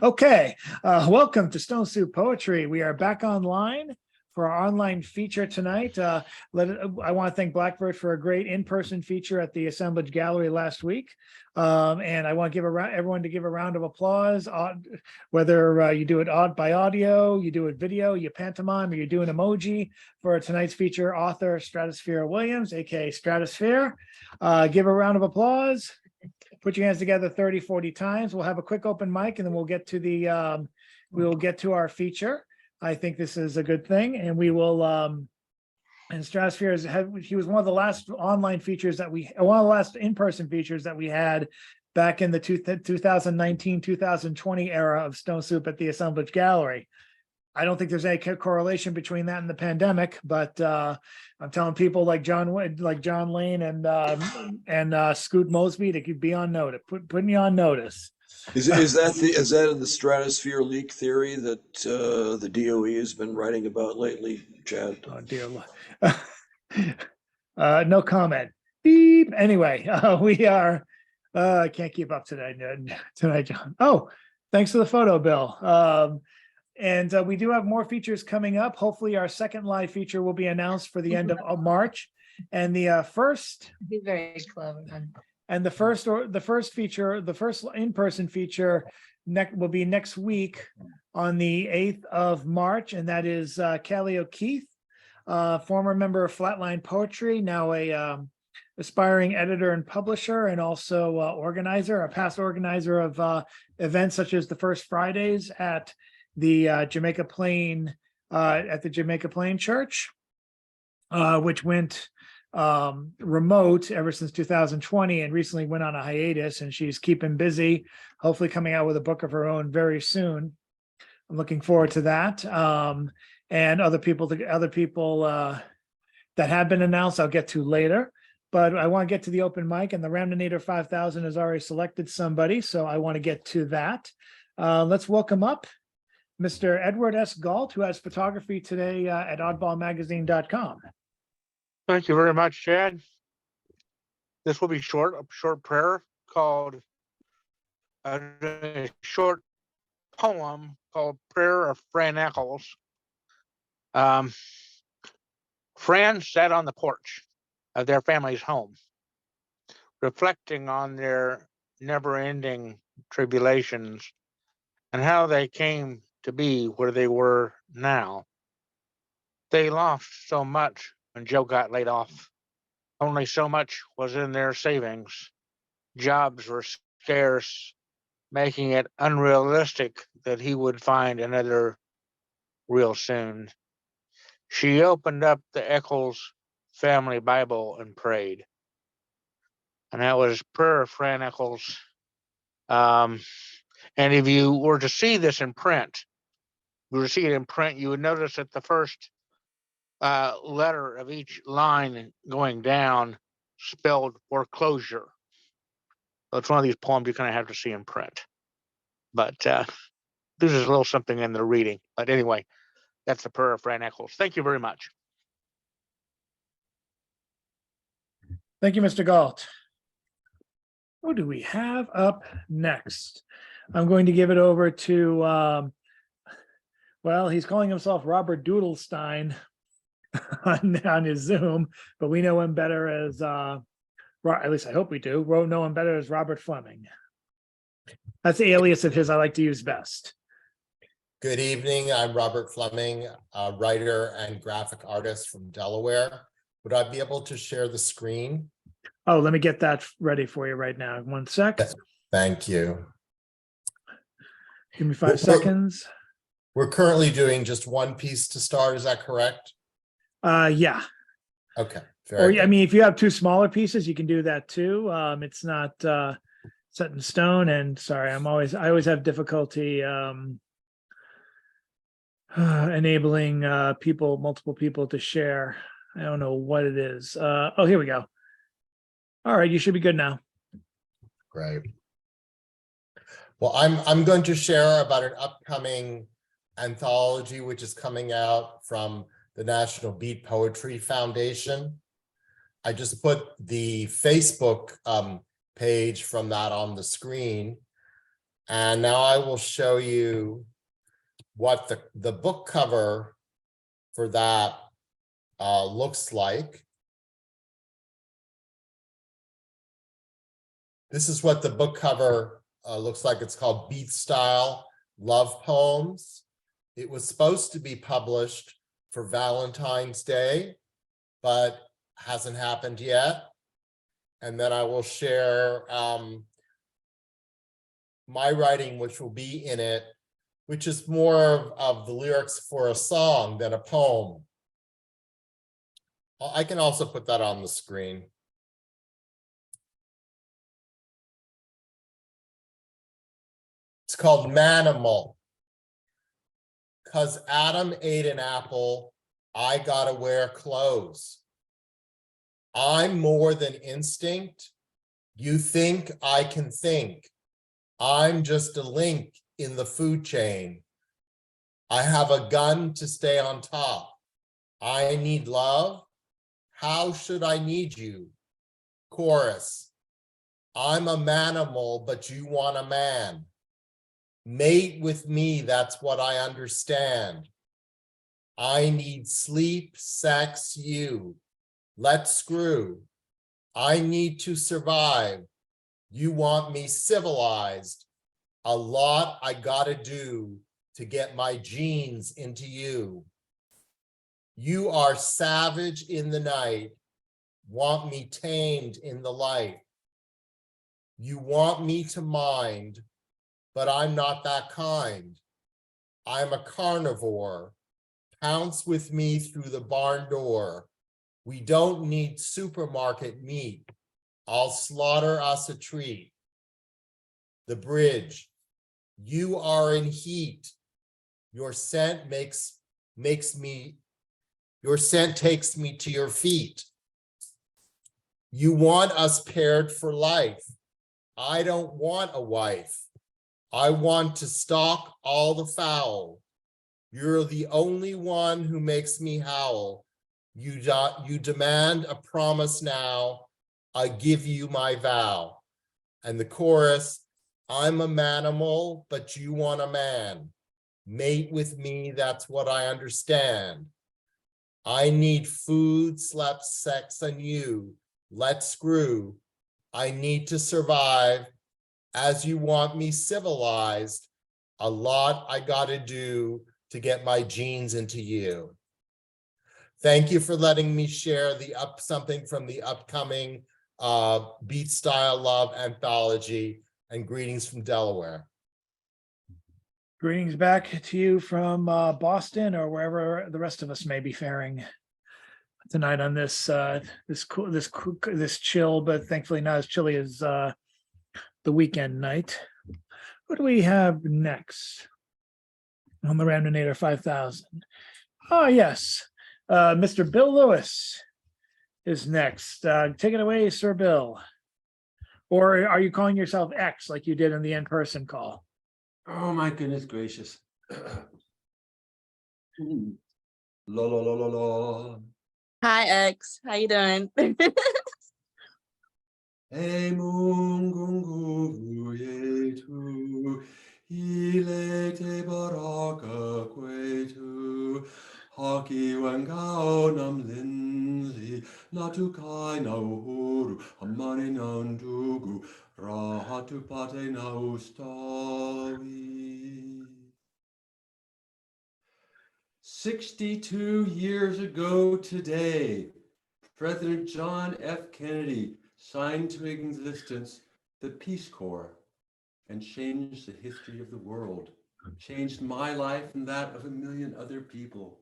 Okay, welcome to Stone Soup Poetry. We are back online for our online feature tonight. I want to thank Blackbird for a great in-person feature at the Assemblage Gallery last week. And I want to give everyone to give a round of applause, whether you do it by audio, you do it video, you pantomime, or you do an emoji for tonight's feature author, Stratusfier Williams, aka Stratusfier. Give a round of applause. Put your hands together 30, 40 times. We'll have a quick open mic and then we'll get to our feature. I think this is a good thing. And we will, and Stratosphere he was one of the last online features that one of the last in-person features that we had back in the 2019, 2020 era of Stone Soup at the Assemblage Gallery. I don't think there's any correlation between that and the pandemic, but I'm telling people like John Lane and Scoot Mosby to be on notice, putting you on notice. Is that in the stratosphere leak theory that the DOE has been writing about lately, Chad? Oh dear Lord. No comment. Beep. Anyway, we are. I can't keep up tonight, John. Oh, thanks for the photo, Bill. And we do have more features coming up. Hopefully our second live feature will be announced for the end of March. And the first Be very clever. and the first in-person feature will be next week on the 8th of March. And that is Kelly O'Keefe, former member of Flatline Poetry, now a aspiring editor and publisher, and also a past organizer of events such as the First Fridays at the Jamaica Plain Church, which went remote ever since 2020 and recently went on a hiatus, and she's keeping busy, hopefully coming out with a book of her own very soon. I'm looking forward to that. And other people that have been announced I'll get to later, but I want to get to the open mic, and the Ramdonator 5000 has already selected somebody, so I want to get to that. Let's welcome up Mr. Edward S. Galt, who has photography today at oddballmagazine.com. Thank you very much, Chad. This will be a short prayer called a short poem called Prayer of Fran Eccles. Fran sat on the porch of their family's home, reflecting on their never-ending tribulations and how they came to be where they were now. They lost so much when Joe got laid off. Only so much was in their savings. Jobs were scarce, making it unrealistic that he would find another real soon. She opened up the Eccles family Bible and prayed. And that was Prayer of Fran Eccles. And if you were to see this in print, you would notice that the first letter of each line going down spelled foreclosure. So it's one of these poems you kind of have to see in print. But this is a little something in the reading. But anyway, that's the Prayer of Fran Eccles. Thank you very much. Thank you, Mr. Galt. Who do we have up next? I'm going to give it over to, well, he's calling himself Robert Dudelstein on his Zoom, but we know him better as, at least I hope we do, know him better as Robert Fleming. That's the alias of his I like to use best. Good evening. I'm Robert Fleming, a writer and graphic artist from Delaware. Would I be able to share the screen? Oh, let me get that ready for you right now. 1 sec. Thank you. Give me 5 seconds. We're currently doing just one piece to start. Is that correct? Yeah. Okay. I mean, if you have 2 smaller pieces, you can do that too. It's not set in stone. And sorry, I always have difficulty enabling multiple people to share. I don't know what it is. Oh, here we go. All right, you should be good now. Great. Well, I'm going to share about an upcoming anthology which is coming out from the National Beat Poetry Foundation. I just put the Facebook page from that on the screen. And now I will show you what the book cover for that looks like. This is what the book cover looks like. It's called Beat Style Love Poems. It was supposed to be published for Valentine's Day, but hasn't happened yet. And then I will share my writing, which will be in it, which is more of the lyrics for a song than a poem. I can also put that on the screen. It's called Manimal. 'Cause Adam ate an apple, I gotta wear clothes. I'm more than instinct. You think I can think. I'm just a link in the food chain. I have a gun to stay on top. I need love. How should I need you? Chorus. I'm a manimal, but you want a man. Mate with me, that's what I understand. I need sleep, sex, you. Let's screw. I need to survive. You want me civilized. A lot I gotta do to get my genes into you. You are savage in the night, want me tamed in the light. You want me to mind, but I'm not that kind. I'm a carnivore. Pounce with me through the barn door. We don't need supermarket meat. I'll slaughter us a treat. The bridge. You are in heat. Your scent takes me to your feet. You want us paired for life. I don't want a wife. I want to stalk all the fowl. You're the only one who makes me howl. You demand a promise now. I give you my vow. And the chorus, I'm a manimal, but you want a man. Mate with me, that's what I understand. I need food, sleep, sex, and you. Let's screw. I need to survive. As you want me civilized, a lot I gotta do to get my genes into you. Thank you for letting me share something from the upcoming Beat Style Love anthology, and greetings from Delaware. Greetings back to you from Boston or wherever the rest of us may be faring tonight on this chill, but thankfully not as chilly as the weekend night. What do we have next on the Ramdonator 5000? Oh yes, Mr. Bill Lewis is next. Take it away, Sir Bill. Or are you calling yourself X like you did in the in-person call? Oh my goodness gracious. La la la la la. Hi, X. How you doing? Hey mungungu yetu, ile te baraka kwetu, haki wangao nam linli, natukai na uhuru, amani na ndugu, rahatu pate na ustawi. 62 years ago today, President John F. Kennedy signed to existence the Peace Corps and changed the history of the world, changed my life and that of a million other people.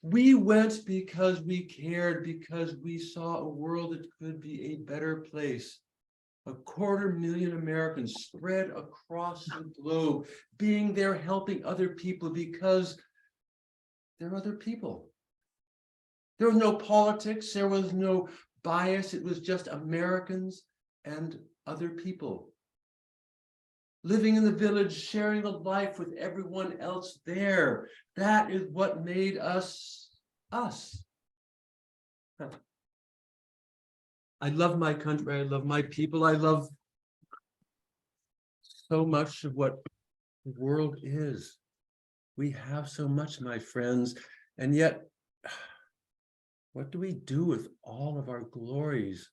We went because we cared, because we saw a world that could be a better place. 250,000 Americans spread across the globe, being there helping other people because they're other people. There was no politics, there was no bias, it was just Americans and other people. Living in the village, sharing a life with everyone else there. That is what made us, us. I love my country, I love my people, I love so much of what the world is. We have so much, my friends, and yet, what do we do with all of our glories?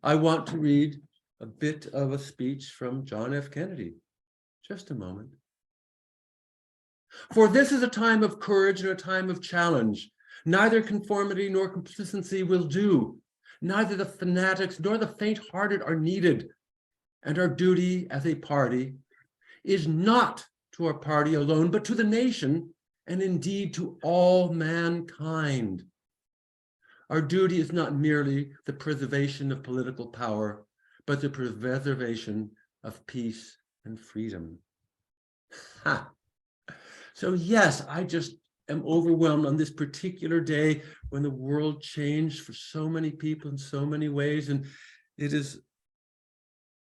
I want to read a bit of a speech from John F. Kennedy. Just a moment. For this is a time of courage and a time of challenge. Neither conformity nor complacency will do. Neither the fanatics nor the faint-hearted are needed. And our duty as a party is not to our party alone, but to the nation, and indeed to all mankind. Our duty is not merely the preservation of political power, but the preservation of peace and freedom. Ha. So yes, I just am overwhelmed on this particular day when the world changed for so many people in so many ways. And it is,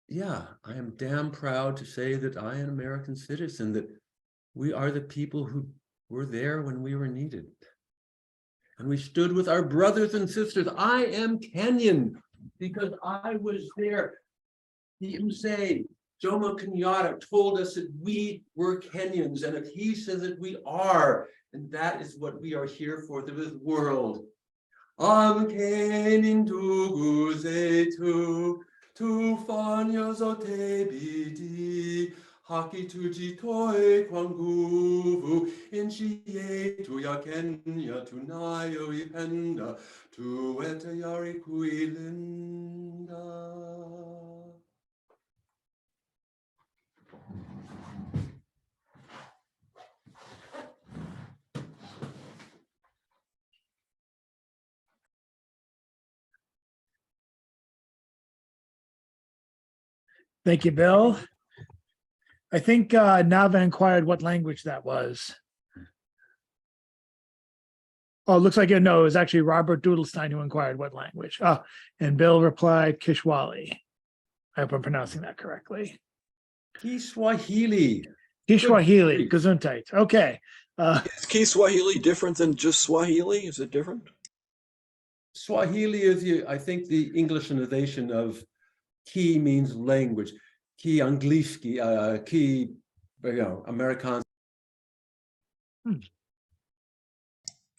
yeah, I am damn proud to say that I am an American citizen, that we are the people who were there when we were needed. And we stood with our brothers and sisters. I am Kenyan because I was there. The Mzee, Jomo Kenyatta told us that we were Kenyans, and if he says that we are, and that is what we are here for, this world. Am Kenyan ndugu zetu, tufanya zote bidii, haki tujitoe kwa nguvu, nchi yetu ya Kenya tunayoipenda, tuwe tayari kuilinda. Thank you, Bill. I think Nava inquired what language that was. Oh, it looks like no, it was actually Robert Dudelstein who inquired what language. Oh, and Bill replied Kishwali. I hope I'm pronouncing that correctly. Kiswahili. Kishwahili, Good. Gesundheit. Okay. Is Kiswahili different than just Swahili? Is it different? Swahili is, I think, the Englishinization of ki means language. Ki Angliski, ki, Amerikaans.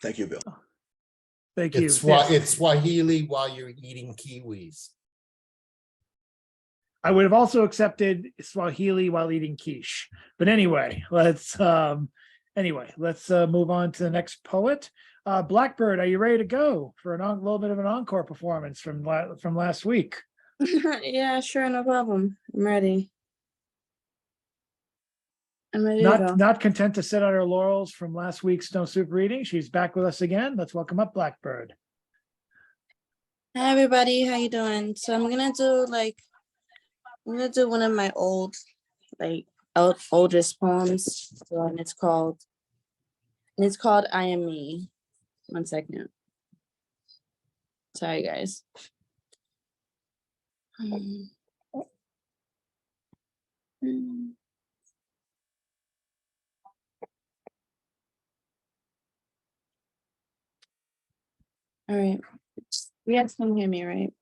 Thank you, Bill. Thank you. It's Swahili while you're eating kiwis. I would have also accepted Swahili while eating quiche. But anyway, let's move on to the next poet. Blackbird, are you ready to go for a little bit of an encore performance from last week? Yeah, sure, no problem. I'm ready. I'm ready to go. Not content to sit on her laurels from last week's Stone Soup reading. She's back with us again. Let's welcome up Blackbird. Hi everybody, how you doing? So I'm gonna do one of my oldest poems. So, and it's called I Am Me. 1 second. Sorry guys. All right. You guys can hear me, right?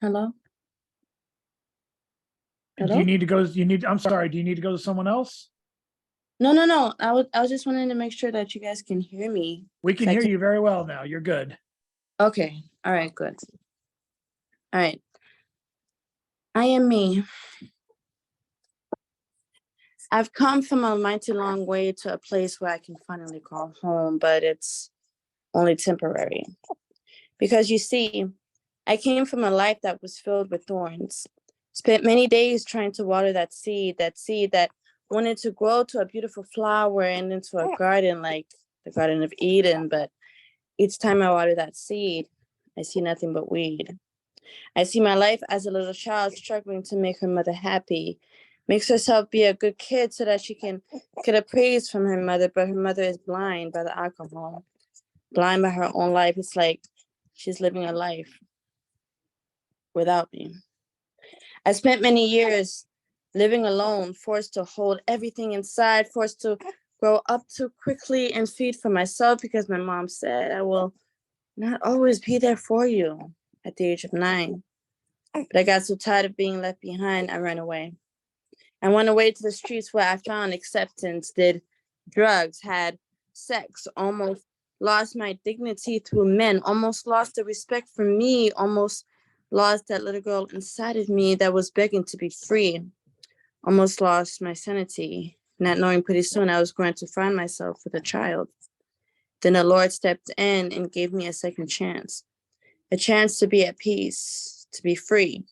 Hello? Do Hello? you need to go? I'm sorry. Do you need to go to someone else? No. I was just wanting to make sure that you guys can hear me. We can hear you very well now. You're good. Okay. All right, good. All right. I am me. I've come from a mighty long way to a place where I can finally call home, but it's only temporary. Because you see, I came from a life that was filled with thorns. Spent many days trying to water that seed that wanted to grow to a beautiful flower and into a garden like the Garden of Eden. But each time I water that seed, I see nothing but weed. I see my life as a little child struggling to make her mother happy, makes herself be a good kid so that she can get a praise from her mother, but her mother is blind by the alcohol, blind by her own life. It's like she's living a life without me. I spent many years living alone, forced to hold everything inside, forced to grow up too quickly and feed for myself because my mom said, I will not always be there for you at the age of 9. But I got so tired of being left behind, I ran away. I went away to the streets where I found acceptance, did drugs, had sex, almost lost my dignity through men, almost lost the respect for me, almost lost that little girl inside of me that was begging to be free, almost lost my sanity, not knowing pretty soon I was going to find myself with a child. Then the Lord stepped in and gave me a second chance, a chance to be at peace, to be free.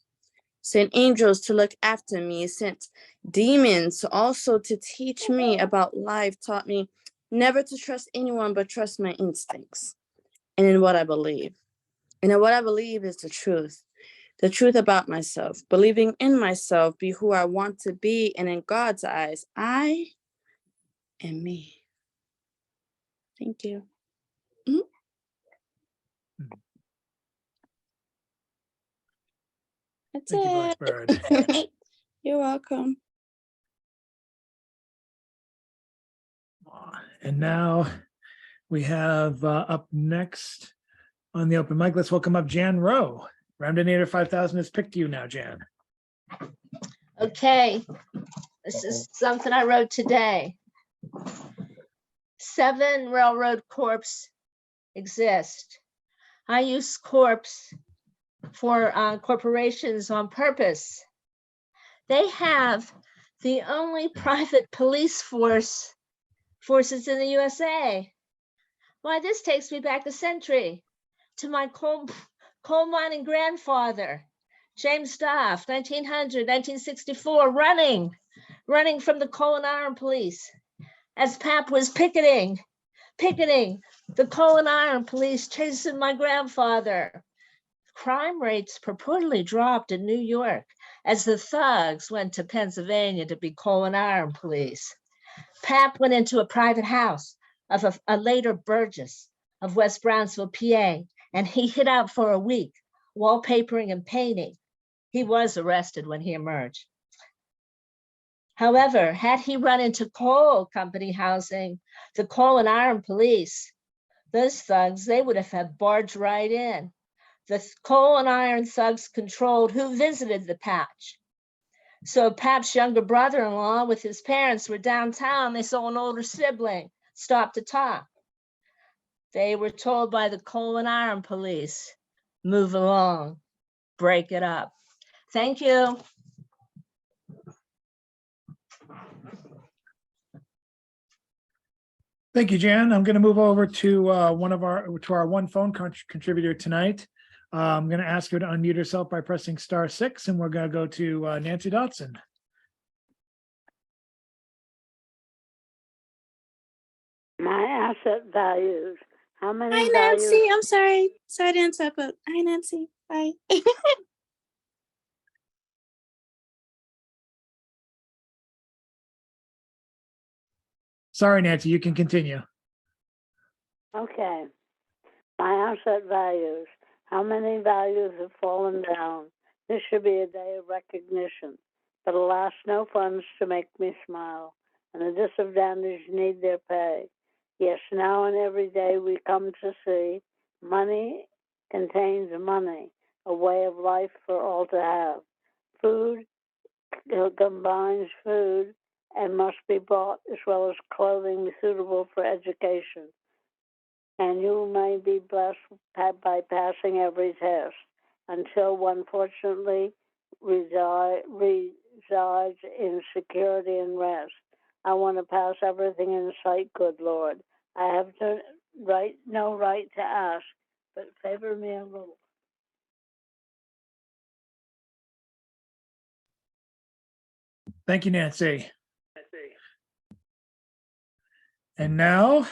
Sent angels to look after me, sent demons also to teach me about life, taught me never to trust anyone but trust my instincts and in what I believe. And in what I believe is the truth about myself, believing in myself, be who I want to be. And in God's eyes, I am me. Thank you. Mhm. That's Thank you, it. Blackbird. You're welcome. And now we have up next on the open mic, let's welcome up Jan Rowe. Roundinator 5000 has picked you now, Jan. Okay, this is something I wrote today. 7 railroad corps exist. I use corps for corporations on purpose. They have the only private police forces in the USA. Why, this takes me back a century to my coal mining grandfather, James Staff, 1900, 1964, running from the coal and iron police as Pap was picketing the coal and iron police chasing my grandfather. Crime rates purportedly dropped in New York as the thugs went to Pennsylvania to be coal and iron police. Pap went into a private house of a later Burgess of West Brownsville, PA, and he hid out for a week, wallpapering and painting. He was arrested when he emerged. However, had he run into coal company housing, the coal and iron police, those thugs, they would have barged right in. The coal and iron thugs controlled who visited the patch. So Pap's younger brother-in-law with his parents were downtown. They saw an older sibling, stopped to talk. They were told by the coal and iron police, move along, break it up. Thank you. Thank you, Jan. I'm going to move over to our one phone contributor tonight. I'm going to ask her to unmute herself by pressing *6, and we're going to go to Nancy Dotson. My asset values. How many Hi, values? Nancy. I'm sorry. Sorry to interrupt, but hi, Nancy. Bye. Sorry, Nancy, you can continue. Okay. My asset values. How many values have fallen down? This should be a day of recognition. But alas, no funds to make me smile. And the disadvantaged need their pay. Yes, now and every day we come to see money contains money, a way of life for all to have. Food combines food and must be bought, as well as clothing suitable for education. And you may be blessed by passing every test until one fortunately resides in security and rest. I want to pass everything in sight, good Lord. I have no right to ask, but favor me a little. Thank you, Nancy. And now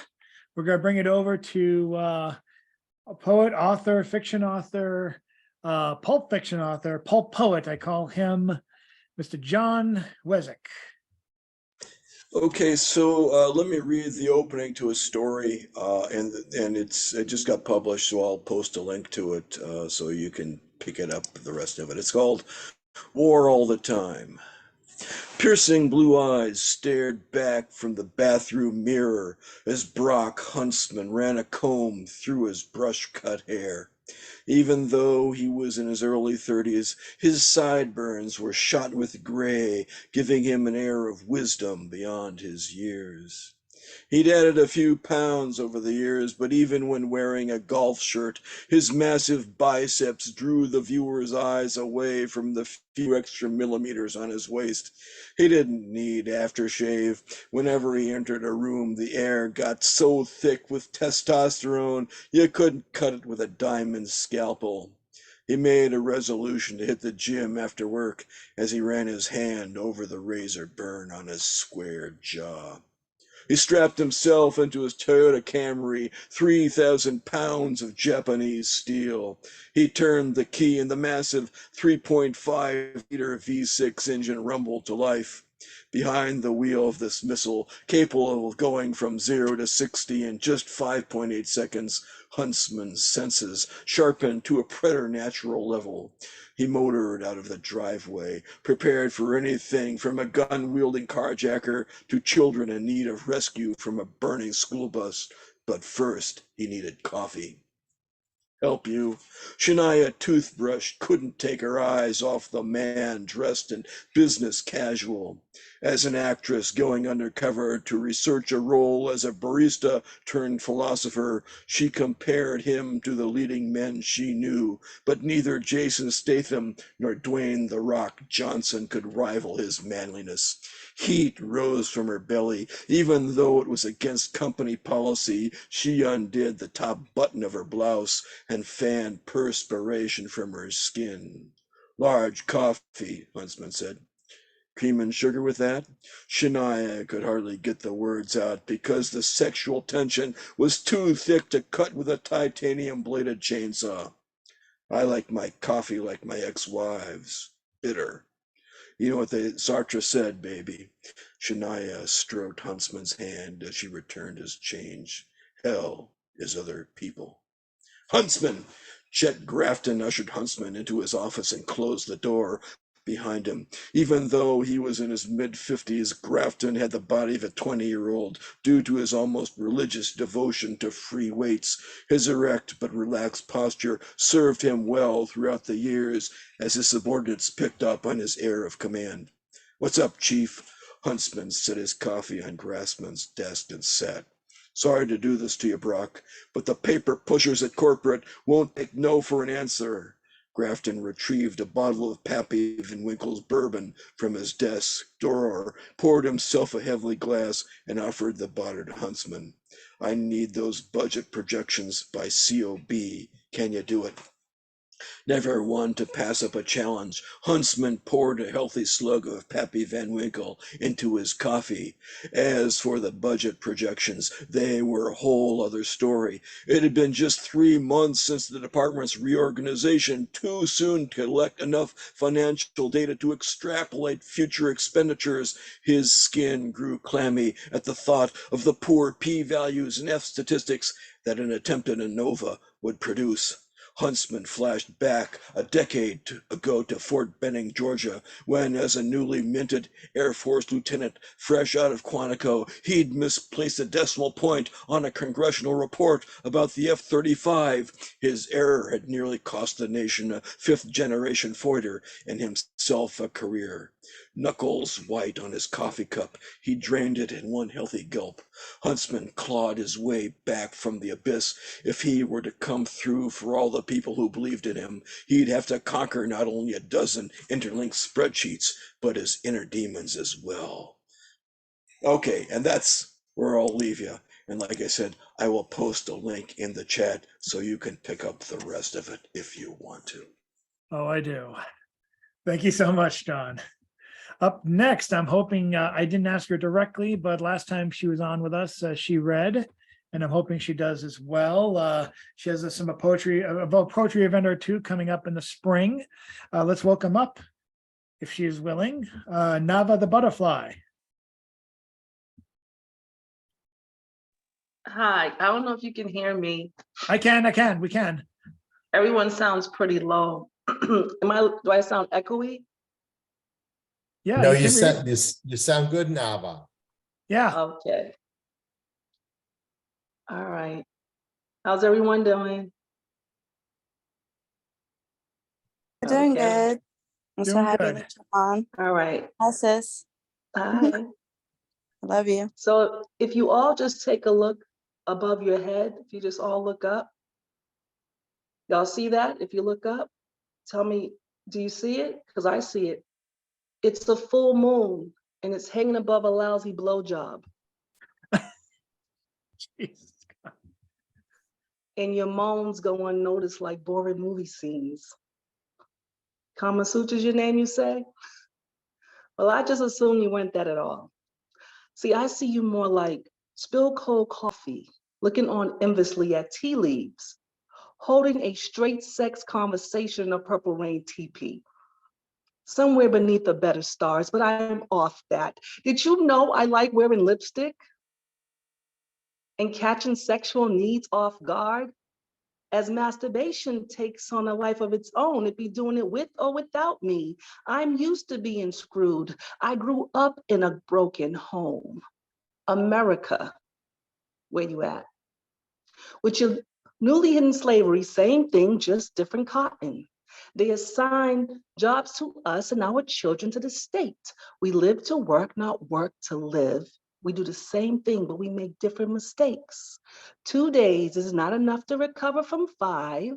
we're going to bring it over to a poet, author, fiction author, pulp fiction author, pulp poet. I call him Mr. John Wezek. Okay, so let me read the opening to a story, and it just got published, so I'll post a link to it so you can pick it up, the rest of it. It's called War All the Time. Piercing blue eyes stared back from the bathroom mirror as Brock Huntsman ran a comb through his brush-cut hair. Even though he was in his early 30s, his sideburns were shot with gray, giving him an air of wisdom beyond his years. He'd added a few pounds over the years, but even when wearing a golf shirt, his massive biceps drew the viewer's eyes away from the few extra millimeters on his waist. He didn't need aftershave. Whenever he entered a room, the air got so thick with testosterone, you couldn't cut it with a diamond scalpel. He made a resolution to hit the gym after work as he ran his hand over the razor burn on his square jaw. He strapped himself into his Toyota Camry, 3,000 pounds of Japanese steel. He turned the key and the massive 3.5-liter V6 engine rumbled to life. Behind the wheel of this missile, capable of going from 0 to 60 in just 5.8 seconds, Huntsman's senses sharpened to a preternatural level. He motored out of the driveway, prepared for anything from a gun-wielding carjacker to children in need of rescue from a burning school bus. But first, he needed coffee. Help you? Shania Toothbrush couldn't take her eyes off the man dressed in business casual. As an actress going undercover to research a role as a barista turned philosopher, she compared him to the leading men she knew, but neither Jason Statham nor Dwayne "The Rock" Johnson could rival his manliness. Heat rose from her belly. Even though it was against company policy, she undid the top button of her blouse and fanned perspiration from her skin. "Large coffee," Huntsman said. "Cream and sugar with that?" Shania could hardly get the words out because the sexual tension was too thick to cut with a titanium-bladed chainsaw. "I like my coffee like my ex-wives, bitter. You know what Sartre said, baby." Shania stroked Huntsman's hand as she returned his change. "Hell is other people." "Huntsman!" Chet Grafton ushered Huntsman into his office and closed the door behind him. Even though he was in his mid-50s, Grafton had the body of a 20-year-old due to his almost religious devotion to free weights. His erect but relaxed posture served him well throughout the years as his subordinates picked up on his air of command. "What's up, Chief?" Huntsman set his coffee on Grafton's desk and sat. "Sorry to do this to you, Brock, but the paper pushers at corporate won't take no for an answer." Grafton retrieved a bottle of Pappy Van Winkle's bourbon from his desk drawer, poured himself a heavy glass, and offered the bottle to Huntsman. "I need those budget projections by COB. Can you do it?" Never one to pass up a challenge, Huntsman poured a healthy slug of Pappy Van Winkle into his coffee. As for the budget projections, they were a whole other story. It had been just 3 months since the department's reorganization, too soon to collect enough financial data to extrapolate future expenditures. His skin grew clammy at the thought of the poor p-values and f-statistics that an attempted ANOVA would produce. Huntsman flashed back a decade ago to Fort Benning, Georgia, when, as a newly minted Air Force lieutenant fresh out of Quantico, he'd misplaced a decimal point on a congressional report about the F-35. His error had nearly cost the nation a fifth-generation fighter and himself a career. Knuckles white on his coffee cup, he drained it in one healthy gulp. Huntsman clawed his way back from the abyss. If he were to come through for all the people who believed in him, he'd have to conquer not only a dozen interlinked spreadsheets, but his inner demons as well. Okay, and that's where I'll leave you. And like I said, I will post a link in the chat so you can pick up the rest of it if you want to. Oh, I do. Thank you so much, John. Up next, I'm hoping, I didn't ask her directly, but last time she was on with us, she read, and I'm hoping she does as well. She has some poetry, a poetry event or two coming up in the spring. Let's welcome up, if she is willing, Nava the Butterfly. Hi, I don't know if you can hear me. We can. Everyone sounds pretty low. Do I sound echoey? Yeah. No, you you sound good, Nava. Yeah. Okay. All right. How's everyone doing? Doing Okay. good. I'm so Doing happy good. that you're on. All right. Hi, sis. Hi. I love you. So if you all just take a look above your head, if you just all look up, y'all see that? If you look up, tell me, do you see it? Because I see it. It's the full moon and it's hanging above a lousy blowjob. Jesus. And your moans go unnoticed like boring movie scenes. Kama Sutra's your name, you say? Well, I just assumed you weren't that at all. See, I see you more like spilled cold coffee, looking on enviously at tea leaves, holding a straight sex conversation in a Purple Rain teepee. Somewhere beneath the better stars, but I'm off that. Did you know I like wearing lipstick and catching sexual needs off guard? As masturbation takes on a life of its own, it be doing it with or without me. I'm used to being screwed. I grew up in a broken home. America, where you at? With your newly hidden slavery, same thing, just different cotton. They assign jobs to us and our children to the state. We live to work, not work to live. We do the same thing, but we make different mistakes. 2 days is not enough to recover from 5.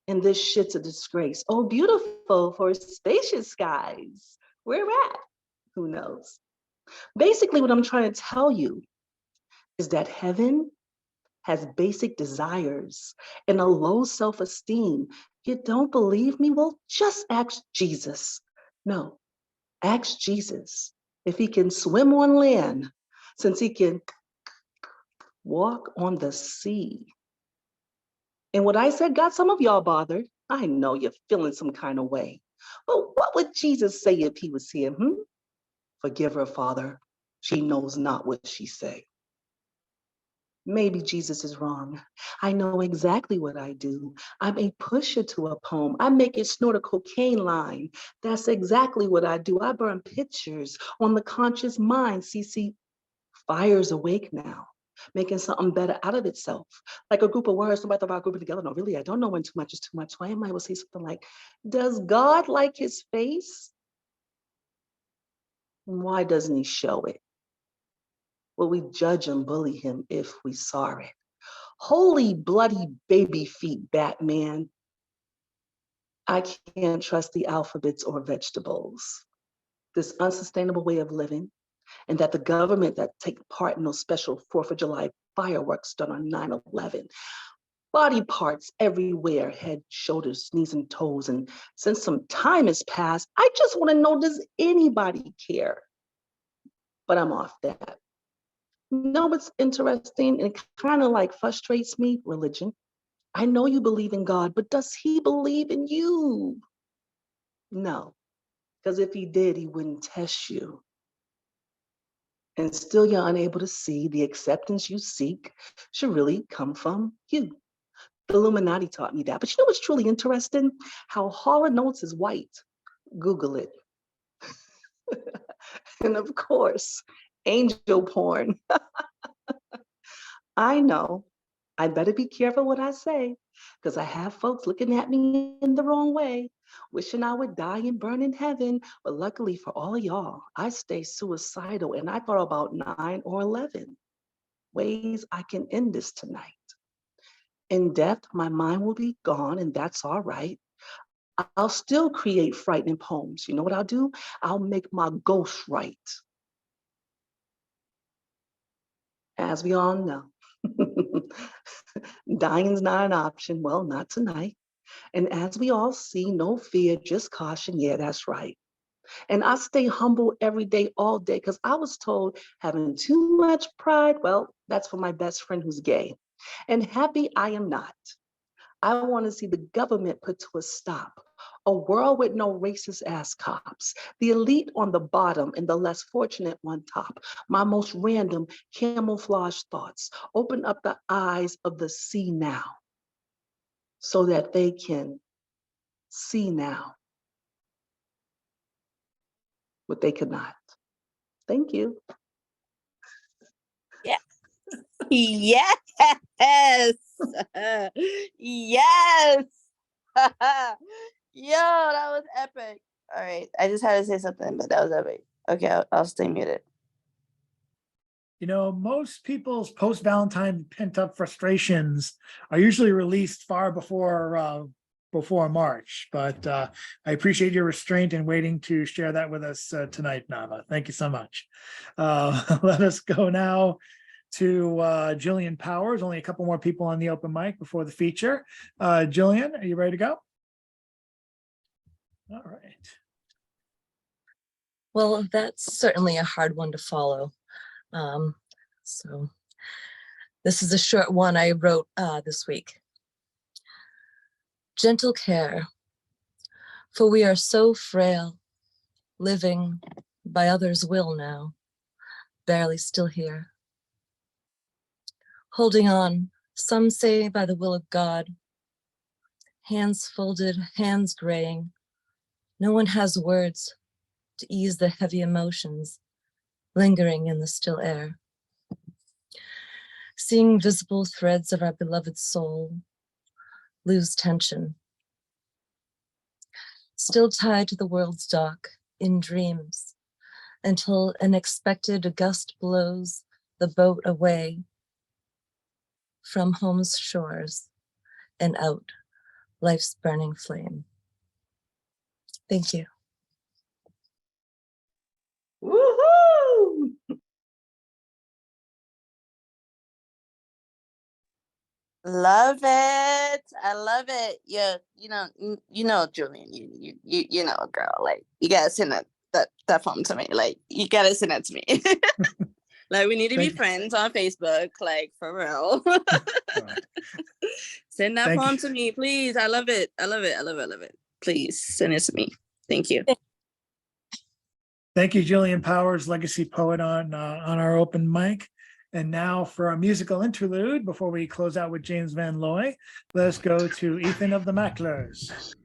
And this shit's a disgrace. Oh, beautiful for spacious skies. Where at? Who knows? Basically, what I'm trying to tell you is that heaven has basic desires and a low self-esteem. You don't believe me? Well, just ask Jesus. No, ask Jesus if he can swim on land, since he can walk on the sea. And what I said got some of y'all bothered. I know you're feeling some kind of way. But what would Jesus say if he was here? Forgive her, Father. She knows not what she say. Maybe Jesus is wrong. I know exactly what I do. I'm a pusher to a poem. I make it snort a cocaine line. That's exactly what I do. I burn pictures on the conscious mind. See, fire's awake now, making something better out of itself. Like a group of words, somebody thought about grouping together. No, really, I don't know when too much is too much. Why am I will say something like, does God like his face? And why doesn't he show it? Will we judge and bully him if we saw it? Holy bloody baby feet, Batman. I can't trust the alphabets or vegetables. This unsustainable way of living, and that the government that take part in those special 4th of July fireworks done on 9/11. Body parts everywhere, head, shoulders, knees, and toes. And since some time has passed, I just want to know, does anybody care? But I'm off that. You know what's interesting and kind of like frustrates me? Religion. I know you believe in God, but does he believe in you? No, because if he did, he wouldn't test you. And still you're unable to see the acceptance you seek should really come from you. The Illuminati taught me that. But you know what's truly interesting? How Hall & Oates is white. Google it. And of course, angel porn. I know. I better be careful what I say, because I have folks looking at me in the wrong way, wishing I would die and burn in heaven. But luckily for all of y'all, I stay suicidal, and I thought about 9 or 11 ways I can end this tonight. In death, my mind will be gone, and that's all right. I'll still create frightening poems. You know what I'll do? I'll make my ghost write. As we all know, dying's not an option. Well, not tonight. And as we all see, no fear, just caution. Yeah, that's right. And I stay humble every day, all day, because I was told having too much pride, well, that's for my best friend who's gay. And happy I am not. I want to see the government put to a stop. A world with no racist ass cops, the elite on the bottom and the less fortunate on top. My most random camouflage thoughts. Open up the eyes of the see now so that they can see now what they could not. Thank you. Yeah. Yes. Yes. Yo, that was epic. All right, I just had to say something, but that was epic. Okay, I'll stay muted. You know, most people's post-Valentine pent-up frustrations are usually released far before March, but I appreciate your restraint and waiting to share that with us tonight, Nava. Thank you so much. Let us go now to Jillian Powers. Only a couple more people on the open mic before the feature. Jillian, are you ready to go? All right. Well, that's certainly a hard one to follow. So this is a short one I wrote this week. Gentle care, for we are so frail, living by others' will now, barely still here. Holding on, some say by the will of God, hands folded, hands graying. No one has words to ease the heavy emotions lingering in the still air. Seeing visible threads of our beloved soul lose tension. Still tied to the world's dock in dreams until an expected gust blows the boat away from home's shores and out life's burning flame. Thank you. Woohoo! Love it. I love it. Yeah, Julian, you know, girl. Like, you gotta send that phone to me. Like, you gotta send that to me. Like, we need to be Thank you. friends on Facebook. Like, for real. Send that Thank phone you. to me, please. I love it. I love it. I love it. I love it. Please send it to me. Thank you. Thank you, Jillian Powers, legacy poet on our open mic. And now for our musical interlude, before we close out with James Van Loy, let us go to Ethan of the Macklers.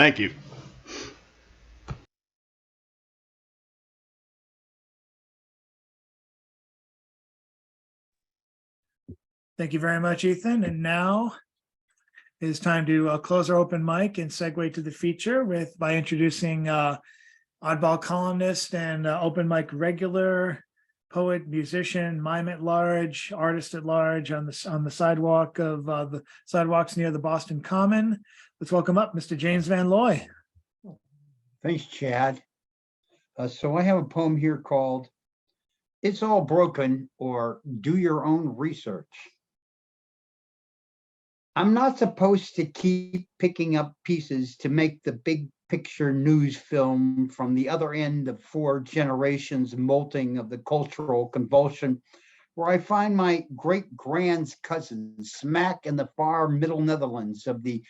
Thank you. Thank you very much, Ethan. And now it is time to close our open mic and segue to the feature by introducing oddball columnist and open mic regular, poet, musician, mime at large, artist at large on the sidewalk of the sidewalks near the Boston Common. Let's welcome up Mr. James Van Loy. Thanks, Chad. So I have a poem here called It's All Broken, or Do Your Own Research. I'm not supposed to keep picking up pieces to make the big picture news film from the other end of 4 generations molting of the cultural convulsion, where I find my great-grand's cousin smack in the far middle Netherlands of the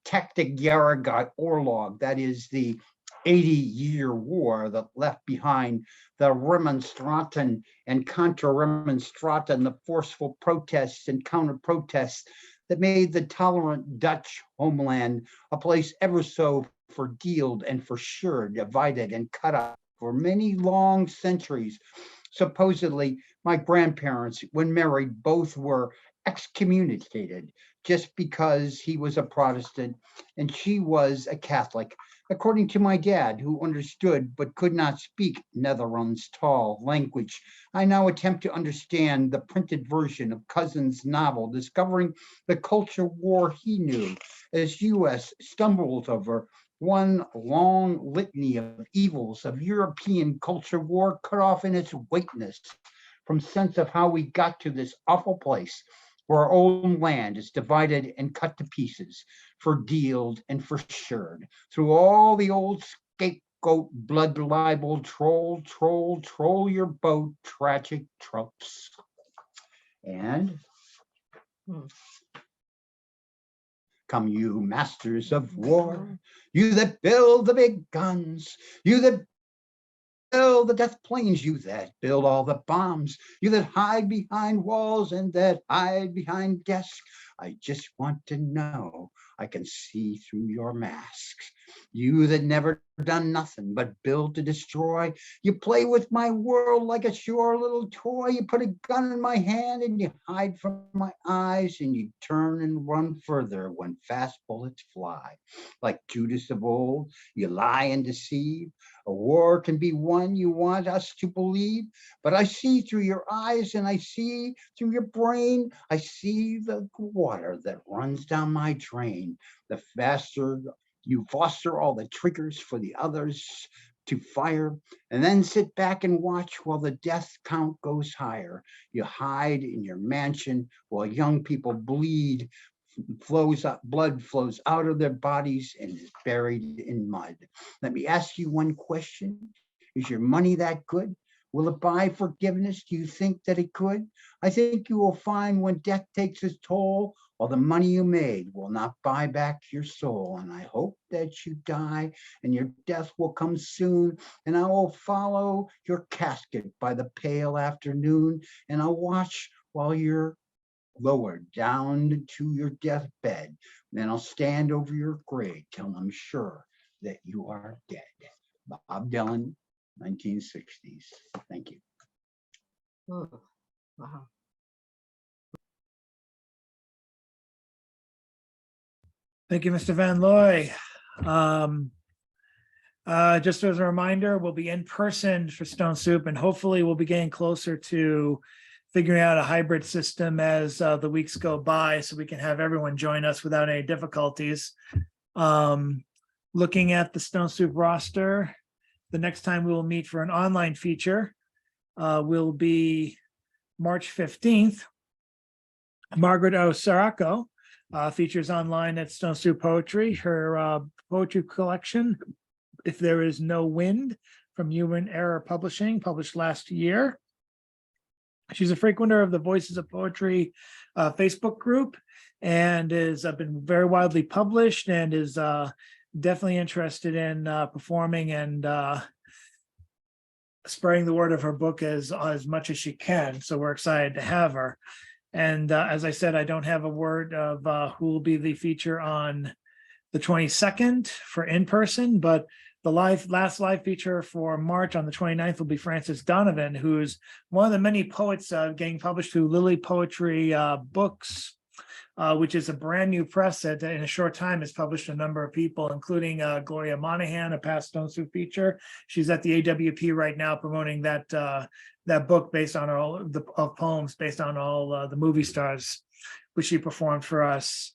Tactic-Jarige Oorlog, that is the 80-year war that left behind the remonstranten and counter-remonstranten, the forceful protests and counter-protests that made the tolerant Dutch homeland a place ever so verdeeld and for sure divided and cut up for many long centuries. Supposedly, my grandparents, when married, both were excommunicated just because he was a Protestant and she was a Catholic, according to my dad, who understood but could not speak Netherlands tall language. I now attempt to understand the printed version of Cousin's novel, discovering the culture war he knew as US stumbled over one long litany of evils of European culture war, cut off in its weakness from sense of how we got to this awful place where our own land is divided and cut to pieces, verdealed and forsured through all the old scapegoat, blood libel, troll your boat, tragic tropes. And come you masters of war, you that build the big guns, you that build the death planes, you that build all the bombs, you that hide behind walls and that hide behind desks. I just want to know I can see through your masks. You that never done nothing but build to destroy, you play with my world like a sure little toy. You put a gun in my hand and you hide from my eyes, and you turn and run further when fast bullets fly. Like Judas of old, you lie and deceive. A war can be won, you want us to believe, but I see through your eyes and I see through your brain. I see the water that runs down my drain. The faster you foster all the triggers for the others to fire, and then sit back and watch while the death count goes higher. You hide in your mansion while young people bleed, blood flows out of their bodies and is buried in mud. Let me ask you one question. Is your money that good? Will it buy forgiveness? Do you think that it could? I think you will find when death takes its toll, all the money you made will not buy back your soul. And I hope that you die and your death will come soon. And I will follow your casket by the pale afternoon. And I'll watch while you're lowered down to your deathbed. Then I'll stand over your grave till I'm sure that you are dead. Bob Dylan, 1960s. Thank you. Oh, wow. Thank you, Mr. Van Loy. Just as a reminder, we'll be in person for Stone Soup, and hopefully we'll be getting closer to figuring out a hybrid system as the weeks go by, so we can have everyone join us without any difficulties. Looking at the Stone Soup roster, the next time we will meet for an online feature will be March 15th. Margaret Osarako features online at Stone Soup Poetry, her poetry collection, If There Is No Wind, from Human Error Publishing, published last year. She's a frequenter of the Voices of Poetry Facebook group, and has been very widely published, and is definitely interested in performing and spreading the word of her book as much as she can. So we're excited to have her. And as I said, I don't have a word of who will be the feature on the 22nd for in-person, but the last live feature for March on the 29th will be Francis Donovan, who's one of the many poets getting published through Lily Poetry Books, which is a brand new press that in a short time has published a number of people, including Gloria Monahan, a past Stone Soup feature. She's at the AWP right now promoting that that book based on all the poems based on all the movie stars, which she performed for us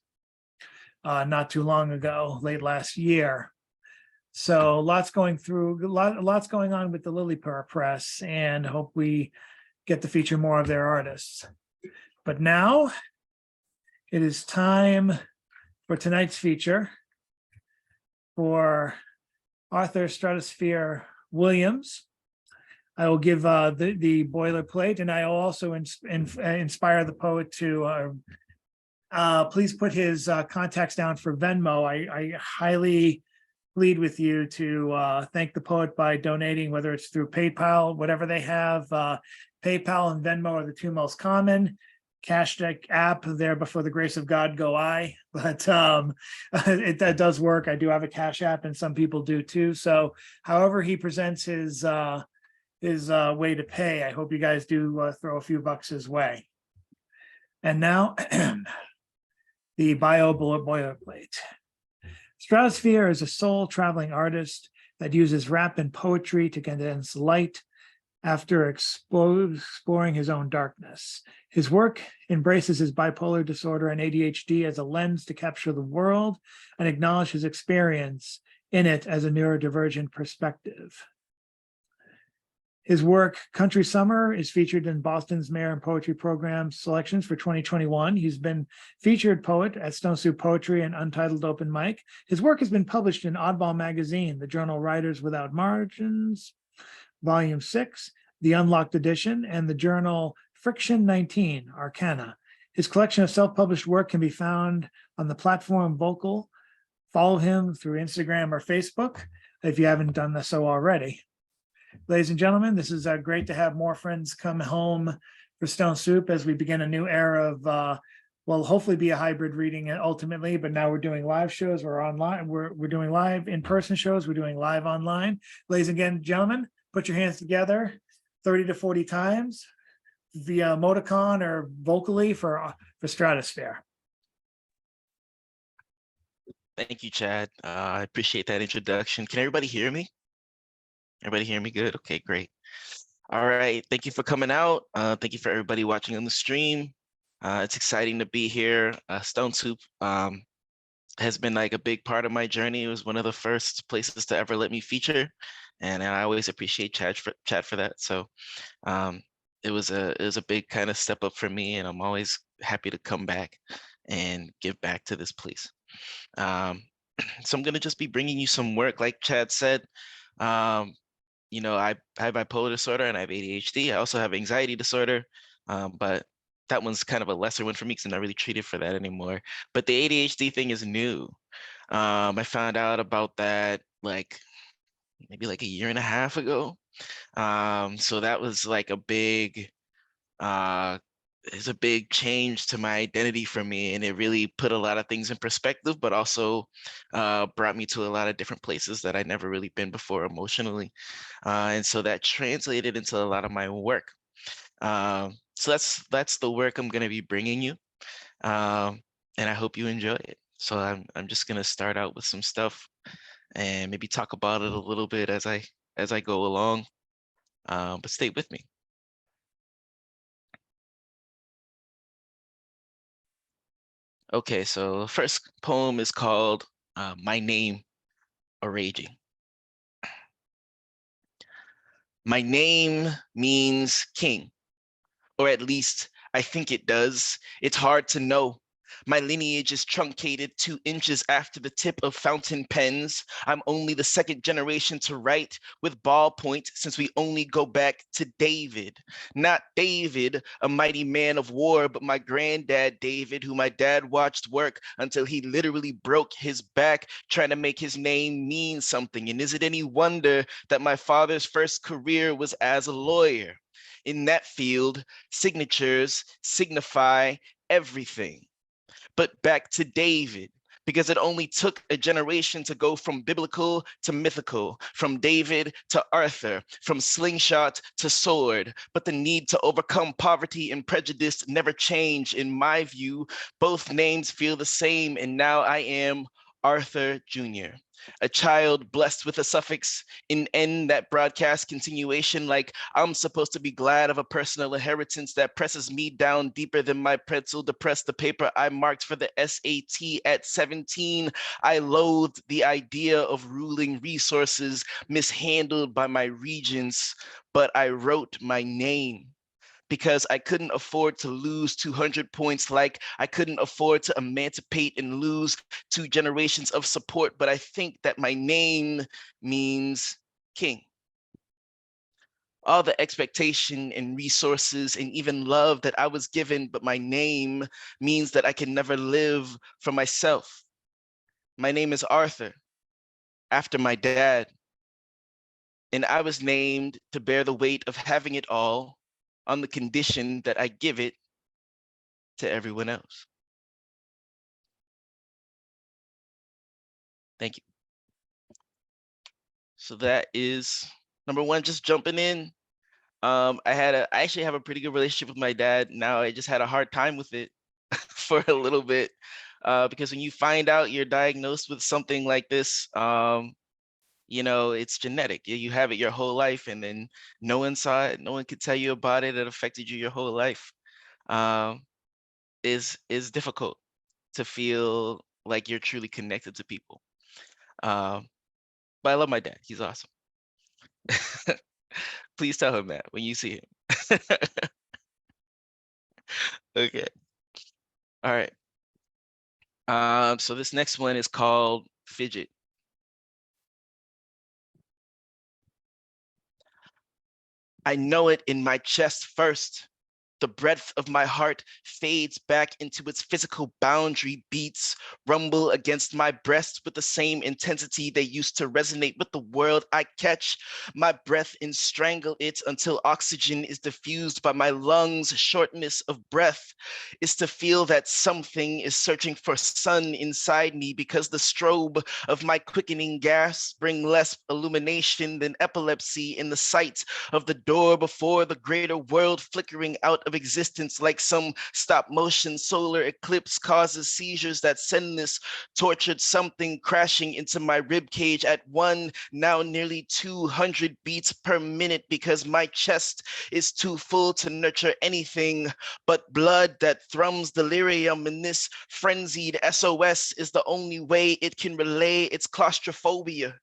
not too long ago, late last year. So lots going on with the Lily Press, and hope we get to feature more of their artists. But now it is time for tonight's feature for Arthur Stratusfier Williams. I will give the boilerplate, and I will also inspire the poet to please put his contacts down for Venmo. I highly plead with you to thank the poet by donating, whether it's through PayPal, whatever they have. PayPal and Venmo are the two most common. Cash app there, before the grace of God go I, but that does work. I do have a Cash app, and some people do too. So however he presents his way to pay, I hope you guys do throw a few bucks his way. And now the bio bullet boilerplate. Stratusfier is a soul traveling artist that uses rap and poetry to condense light after exploring his own darkness. His work embraces his bipolar disorder and ADHD as a lens to capture the world and acknowledge his experience in it as a neurodivergent perspective. His work, Country Summer, is featured in Boston's Mayor and Poetry Program selections for 2021. He's been featured poet at Stone Soup Poetry and Untitled Open Mic. His work has been published in Oddball Magazine, the journal Writers Without Margins, Volume 6, the Unlocked Edition, and the journal Friction 19, Arcana. His collection of self-published work can be found on the platform Vocal. Follow him through Instagram or Facebook if you haven't done so already. Ladies and gentlemen, this is great to have more friends come home for Stone Soup as we begin a new era of, well, hopefully be a hybrid reading ultimately, but now we're doing live shows, we're online, we're doing live in-person shows, we're doing live online. Ladies and gentlemen, put your hands together 30 to 40 times via emoticon or vocally for Stratusfier. Thank you, Chad. I appreciate that introduction. Can everybody hear me? Everybody hear me good? Okay, great. All right, thank you for coming out. Thank you for everybody watching on the stream. It's exciting to be here. Stone Soup has been like a big part of my journey. It was one of the first places to ever let me feature, and I always appreciate Chad for that. So it was a big kind of step up for me, and I'm always happy to come back and give back to this place. So I'm gonna just be bringing you some work, like Chad said. You know, I have bipolar disorder and I have ADHD. I also have anxiety disorder, but that one's kind of a lesser one for me because I'm not really treated for that anymore. But the ADHD thing is new. I found out about that like maybe like a year and a half ago. So that was like a big, it's a big change to my identity for me, and it really put a lot of things in perspective, but also brought me to a lot of different places that I'd never really been before emotionally. And so that translated into a lot of my work. So that's the work I'm going to be bringing you, and I hope you enjoy it. So I'm just going to start out with some stuff and maybe talk about it a little bit as I go along, but stay with me. Okay, so the first poem is called My Name, a Raging. My name means king, or at least I think it does. It's hard to know. My lineage is truncated 2 inches after the tip of fountain pens. I'm only the 2nd generation to write with ballpoint since we only go back to David. Not David, a mighty man of war, but my granddad David, who my dad watched work until he literally broke his back trying to make his name mean something. And is it any wonder that my father's first career was as a lawyer? In that field, signatures signify everything. But back to David. because it only took a generation to go from biblical to mythical, from David to Arthur, from slingshot to sword. But the need to overcome poverty and prejudice never changed. In my view, both names feel the same, and now I am Arthur Jr., a child blessed with a suffix in N that broadcasts continuation, like I'm supposed to be glad of a personal inheritance that presses me down deeper than my pretzel depressed the paper I marked for the SAT at 17. I loathed the idea of ruling resources mishandled by my regents, but I wrote my name because I couldn't afford to lose 200 points, like I couldn't afford to emancipate and lose 2 generations of support. But I think that my name means king. All the expectation and resources and even love that I was given, but my name means that I can never live for myself. My name is Arthur, after my dad. And I was named to bear the weight of having it all on the condition that I give it to everyone else. Thank you. So that is number one, just jumping in. I actually have a pretty good relationship with my dad now. I just had a hard time with it for a little bit because when you find out you're diagnosed with something like this, you know, it's genetic. You have it your whole life, and then no one saw it, no one could tell you about it. It affected you your whole life. Is difficult to feel like you're truly connected to people. But I love my dad. He's awesome. Please tell him that when you see him. Okay. All right. So this next one is called Fidget. I know it in my chest first. The breadth of my heart fades back into its physical boundary. Beats rumble against my breast with the same intensity they used to resonate with the world. I catch my breath and strangle it until oxygen is diffused by my lungs. Shortness of breath is to feel that something is searching for sun inside me, because the strobe of my quickening gas bring less illumination than epilepsy in the sight of the door before the greater world flickering out of existence like some stop motion solar eclipse causes seizures that send this tortured something crashing into my rib cage at one, now nearly 200 beats per minute, because my chest is too full to nurture anything but blood that thrums delirium. And this frenzied SOS is the only way it can relay its claustrophobia.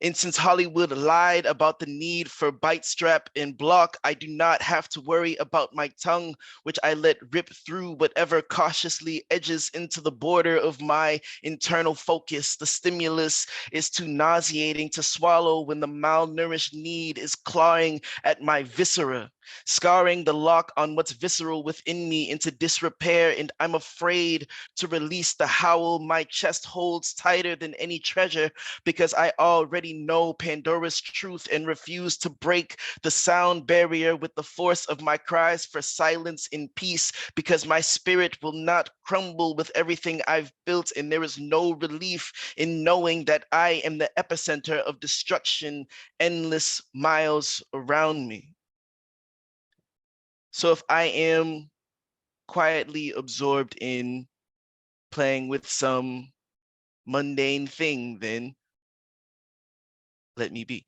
And since Hollywood lied about the need for bite strap and block, I do not have to worry about my tongue, which I let rip through whatever cautiously edges into the border of my internal focus. The stimulus is too nauseating to swallow when the malnourished need is clawing at my viscera, scarring the lock on what's visceral within me into disrepair. And I'm afraid to release the howl my chest holds tighter than any treasure, because I already know Pandora's truth and refuse to break the sound barrier with the force of my cries for silence and peace, because my spirit will not crumble with everything I've built, and there is no relief in knowing that I am the epicenter of destruction endless miles around me. So if I am quietly absorbed in playing with some mundane thing, then let me be.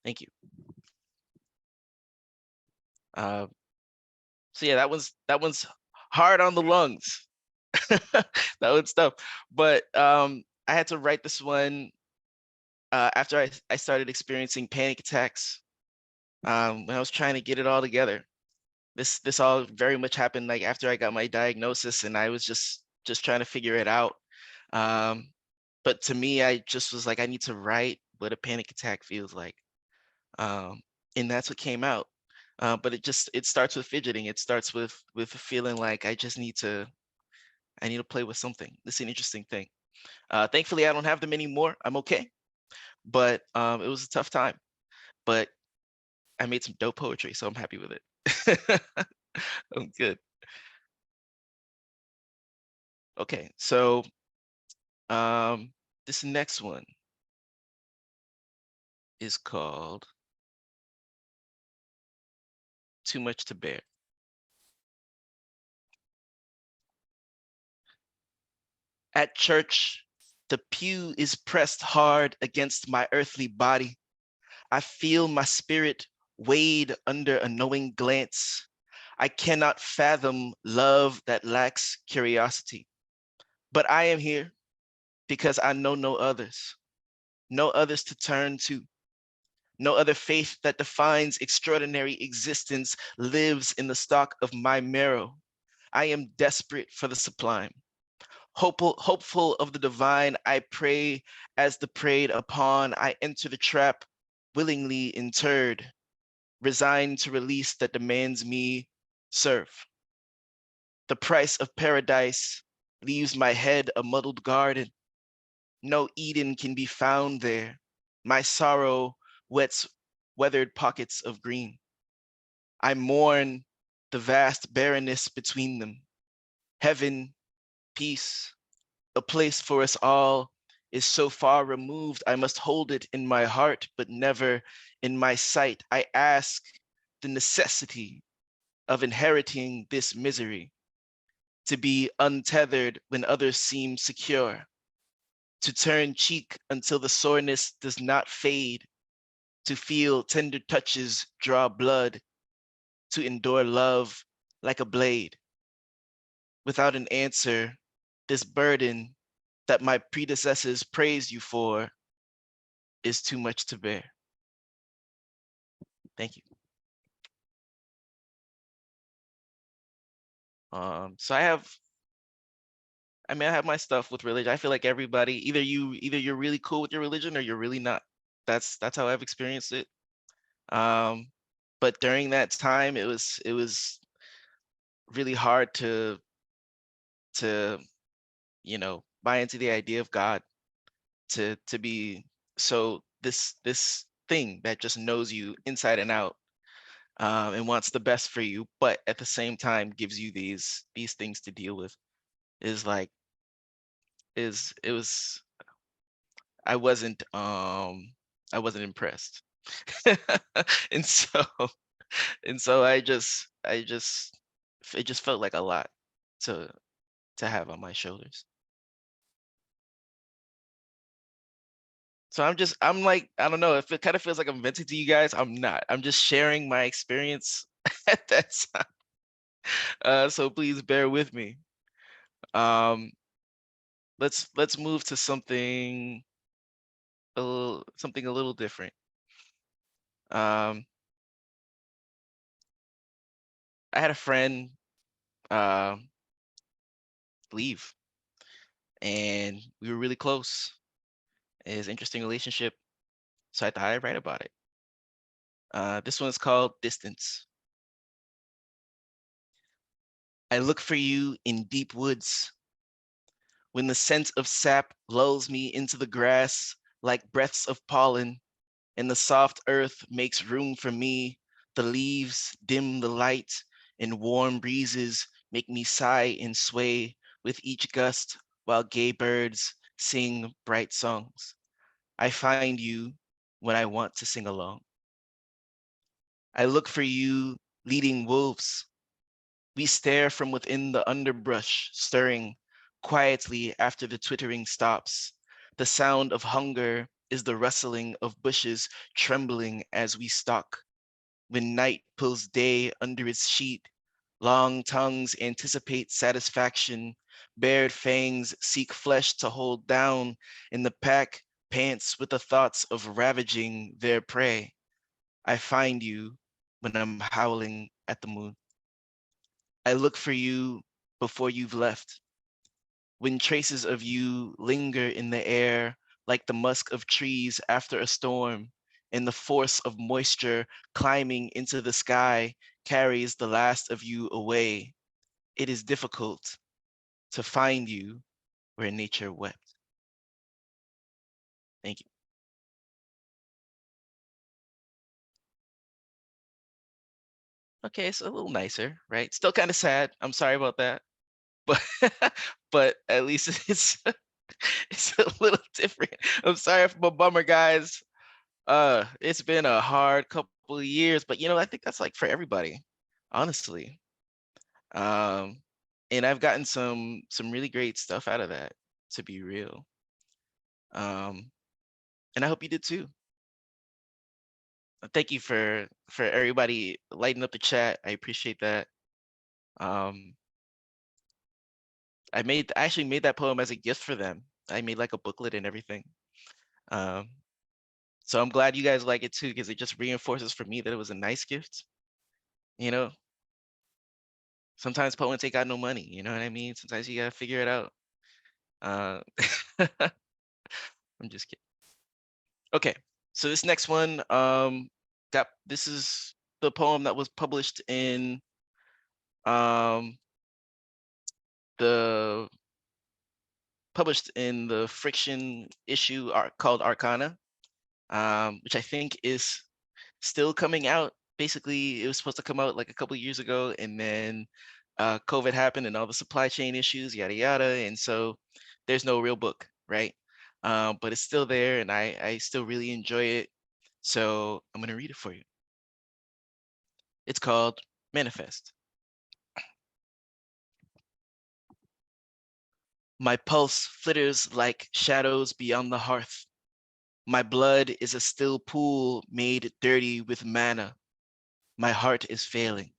Thank you. So yeah, that one's hard on the lungs. That one's tough. But I had to write this one after I started experiencing panic attacks when I was trying to get it all together. This all very much happened like after I got my diagnosis, and I was just trying to figure it out. But to me, I just was like, I need to write what a panic attack feels like. And that's what came out. But it starts with fidgeting. It starts with feeling like I need to play with something. This is an interesting thing. Thankfully, I don't have them anymore. I'm okay. But it was a tough time. But I made some dope poetry, so I'm happy with it. I'm good. Okay, so this next one is called Too Much to Bear. At church, the pew is pressed hard against my earthly body. I feel my spirit weighed under a knowing glance. I cannot fathom love that lacks curiosity. But I am here because I know no others to turn to. No other faith that defines extraordinary existence lives in the stock of my marrow. I am desperate for the sublime. Hopeful of the divine, I pray as the preyed upon, I enter the trap, willingly interred, resigned to release that demands me serve. The price of paradise leaves my head a muddled garden. No Eden can be found there. My sorrow wets weathered pockets of green. I mourn the vast barrenness between them. Heaven, peace, a place for us all is so far removed. I must hold it in my heart, but never in my sight. I ask the necessity of inheriting this misery, to be untethered when others seem secure, to turn cheek until the soreness does not fade, to feel tender touches draw blood, to endure love like a blade. Without an answer, this burden that my predecessors praised you for is too much to bear. Thank you. So I have my stuff with religion. I feel like everybody, either you're really cool with your religion or you're really not. That's how I've experienced it. But during that time, it was really hard to buy into the idea of God, to be so this thing that just knows you inside and out, and wants the best for you, but at the same time gives you these things to deal with, is like is it was I wasn't impressed. And so I just it just felt like a lot to have on my shoulders. So I'm like, I don't know, if it kind of feels like I'm venting to you guys, I'm not. I'm just sharing my experience at that time. So please bear with me. Um, let's move to something a little different. Um, I had a friend uh, leave, and we were really close. It was an interesting relationship, so I thought I'd write about it. This one's called Distance. I look for you in deep woods when the scent of sap lulls me into the grass like breaths of pollen, and the soft earth makes room for me. The leaves dim the light, and warm breezes make me sigh and sway with each gust, while gay birds sing bright songs. I find you when I want to sing along. I look for you leading wolves. We stare from within the underbrush, stirring quietly after the twittering stops. The sound of hunger is the rustling of bushes trembling as we stalk. When night pulls day under its sheet, long tongues anticipate satisfaction. Bared fangs seek flesh to hold down, and the pack pants with the thoughts of ravaging their prey. I find you when I'm howling at the moon. I look for you before you've left, when traces of you linger in the air like the musk of trees after a storm, and the force of moisture climbing into the sky carries the last of you away. It is difficult to find you where nature wept. Thank you. Okay, it's a little nicer, right? Still kind of sad. I'm sorry about that. but but at least it's a little different. I'm sorry for my bummer, guys. It's been a hard couple of years, but I think that's like for everybody, honestly. Um, and I've gotten some really great stuff out of that, to be real. And I hope you did too. Thank you for everybody lighting up the chat. I appreciate that. Um, I actually made that poem as a gift for them. I made like a booklet and everything. Um, so I'm glad you guys like it too, because it just reinforces for me that it was a nice gift. You know, sometimes poets ain't got no money. You know what I mean? Sometimes you gotta figure it out. Uh, I'm just kidding. Okay, so this next one, this is the poem that was published in um the Friction issue called Arcana, which I think is still coming out. Basically, it was supposed to come out like a couple years ago, and then COVID happened and all the supply chain issues, yada yada, and so there's no real book, right? But it's still there, and I still really enjoy it. So I'm gonna read it for you. It's called Manifest. My pulse flitters like shadows beyond the hearth. My blood is a still pool made dirty with manna. My heart is failing.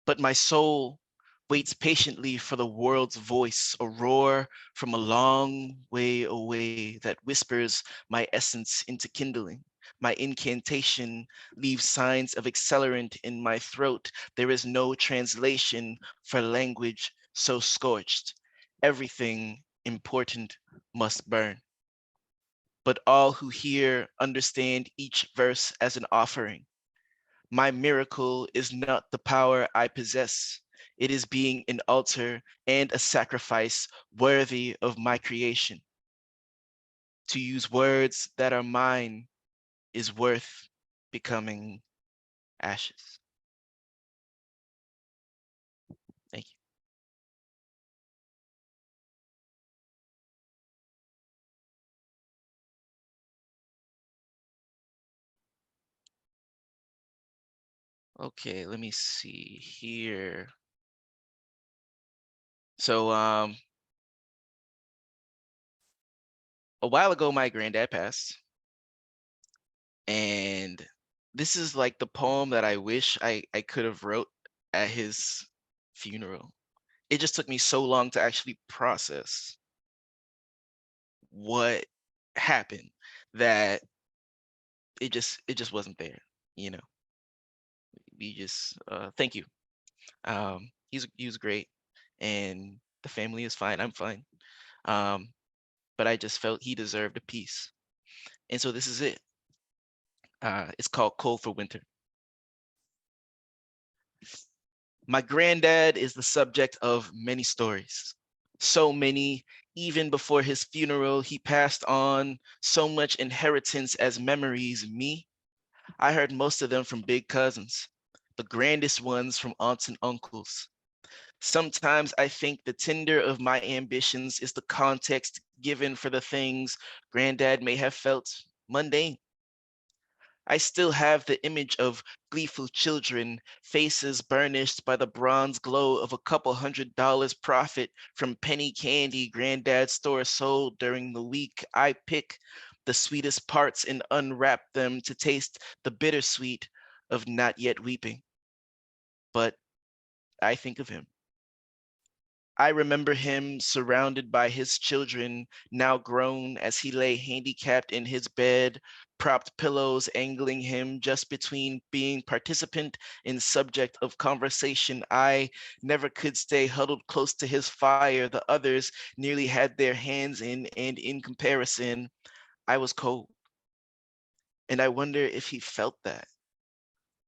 But my soul waits patiently for the world's voice, a roar from a long way away that whispers my essence into kindling. My incantation leaves signs of accelerant in my throat. There is no translation for language so scorched. Everything important must burn. But all who hear understand each verse as an offering. My miracle is not the power I possess. It is being an altar and a sacrifice worthy of my creation. To use words that are mine is worth becoming ashes. Thank you. Okay, let me see here. So a while ago my granddad passed, and this is like the poem that I wish I could have wrote at his funeral. It just took me so long to actually process what happened that it just wasn't there, you know. We just thank you. He was great, and the family is fine. I'm fine. Um, but I just felt he deserved a piece. And so this is it. It's called Cold for Winter. My granddad is the subject of many stories. So many, even before his funeral, he passed on so much inheritance as memories. Me, I heard most of them from big cousins, the grandest ones from aunts and uncles. Sometimes I think the tinder of my ambitions is the context given for the things granddad may have felt mundane. I still have the image of gleeful children, faces burnished by the bronze glow of a couple $100 profit from penny candy granddad's store sold during the week. I pick the sweetest parts and unwrap them to taste the bittersweet of not yet weeping. But I think of him. I remember him surrounded by his children, now grown, as he lay handicapped in his bed, propped pillows angling him just between being participant and subject of conversation. I never could stay huddled close to his fire. The others nearly had their hands in, and in comparison, I was cold. And I wonder if he felt that.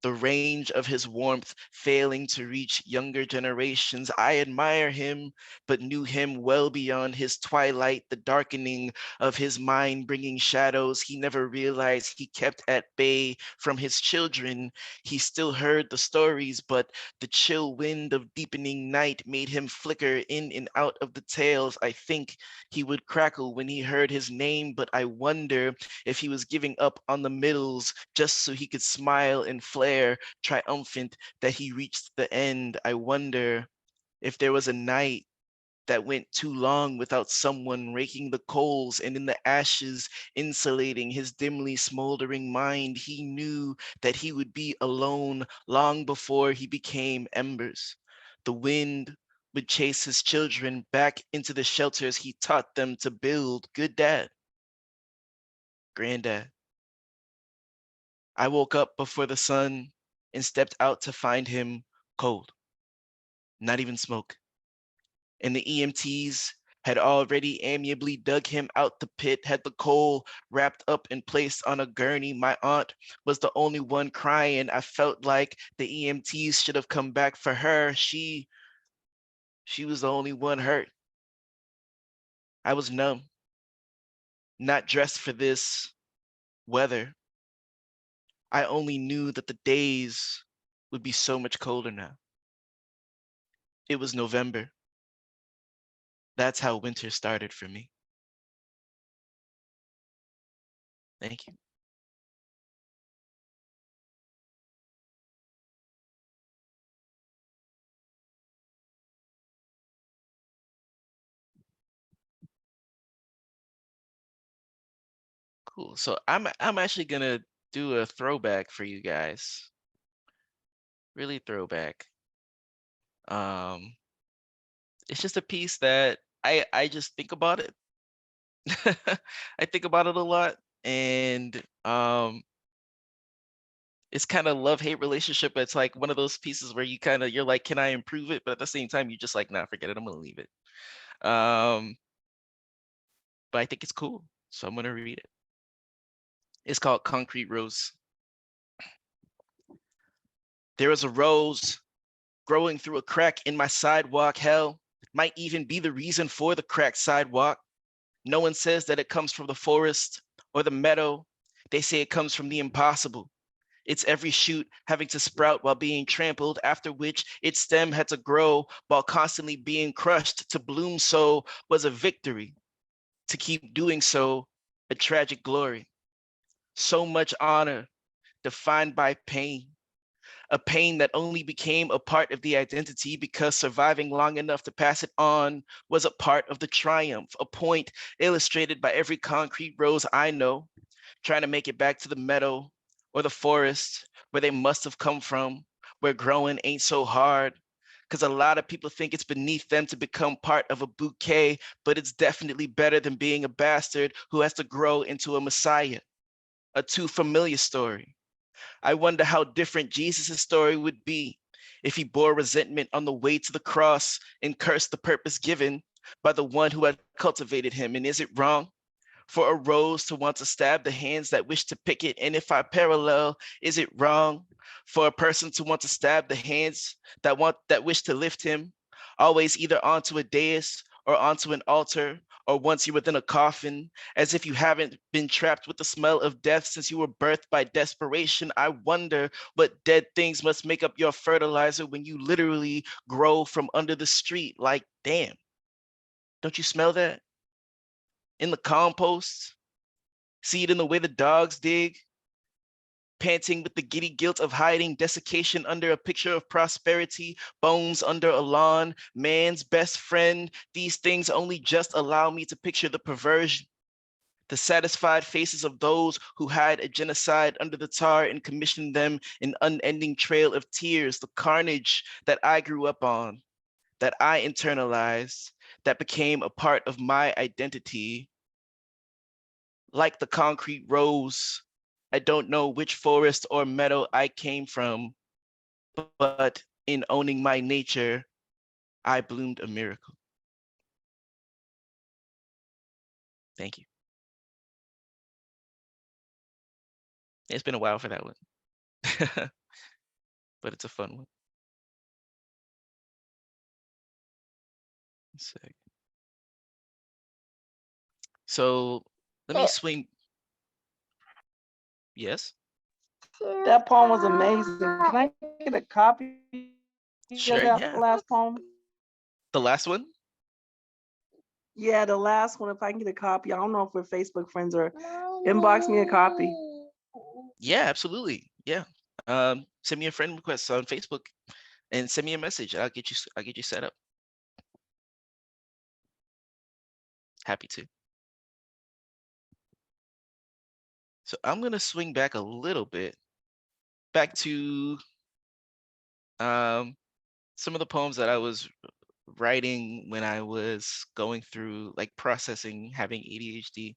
the range of his warmth failing to reach younger generations. I admire him, but knew him well beyond his twilight, the darkening of his mind bringing shadows he never realized he kept at bay from his children. He still heard the stories, but the chill wind of deepening night made him flicker in and out of the tales. I think he would crackle when he heard his name, but I wonder if he was giving up on the middles just so he could smile and flare, triumphant that he reached the end. I wonder if there was a night that went too long without someone raking the coals, and in the ashes insulating his dimly smoldering mind. He knew that he would be alone long before he became embers. The wind would chase his children back into the shelters he taught them to build. Good dad, granddad. I woke up before the sun and stepped out to find him cold, not even smoke. And the EMTs had already amiably dug him out the pit, had the coal wrapped up and placed on a gurney. My aunt was the only one crying. I felt like the EMTs should have come back for her. She was the only one hurt. I was numb, not dressed for this weather. I only knew that the days would be so much colder now. It was November. That's how winter started for me. Thank you. Cool. So I'm actually gonna do a throwback for you guys. Really throwback. It's just a piece that I just think about it. I think about it a lot, and it's kind of love-hate relationship. It's like one of those pieces where you're like, can I improve it? But at the same time, you're just like, nah, forget it. I'm gonna leave it. But I think it's cool, so I'm gonna read it. It's called Concrete Rose. There is a rose growing through a crack in my sidewalk. Hell, might even be the reason for the cracked sidewalk. No one says that it comes from the forest or the meadow. They say it comes from the impossible. It's every shoot having to sprout while being trampled, after which its stem had to grow while constantly being crushed. To bloom so was a victory. To keep doing so, a tragic glory. So much honor defined by pain. A pain that only became a part of the identity because surviving long enough to pass it on was a part of the triumph, a point illustrated by every concrete rose I know, trying to make it back to the meadow or the forest where they must have come from, where growing ain't so hard. Because a lot of people think it's beneath them to become part of a bouquet, but it's definitely better than being a bastard who has to grow into a messiah. A too familiar story. I wonder how different Jesus' story would be if he bore resentment on the way to the cross and cursed the purpose given by the one who had cultivated him. And is it wrong for a rose to want to stab the hands that wish to pick it? And if I parallel, is it wrong for a person to want to stab the hands that wish to lift him, always either onto a dais or onto an altar, or once you're within a coffin, as if you haven't been trapped with the smell of death since you were birthed by desperation? I wonder what dead things must make up your fertilizer when you literally grow from under the street. Like, damn, don't you smell that? In the compost, see it in the way the dogs dig, panting with the giddy guilt of hiding desiccation under a picture of prosperity, bones under a lawn, man's best friend. These things only just allow me to picture the perversion, the satisfied faces of those who hide a genocide under the tar and commission them an unending trail of tears, the carnage that I grew up on, that I internalized, that became a part of my identity. Like the concrete rose, I don't know which forest or meadow I came from, but in owning my nature, I bloomed a miracle. Thank you. It's been a while for that one. but it's a fun one. Let's see. So let me swing. Yes. That poem was amazing. Can I get a copy Sure, of that yeah. last poem? The last one? Yeah, the last one. If I can get a copy, I don't know if we're Facebook friends or inbox me a copy. Yeah, absolutely. Yeah. Send me a friend request on Facebook and send me a message. I'll get you set up. Happy to. So I'm gonna swing back a little bit, back to some of the poems that I was writing when I was going through like processing having ADHD.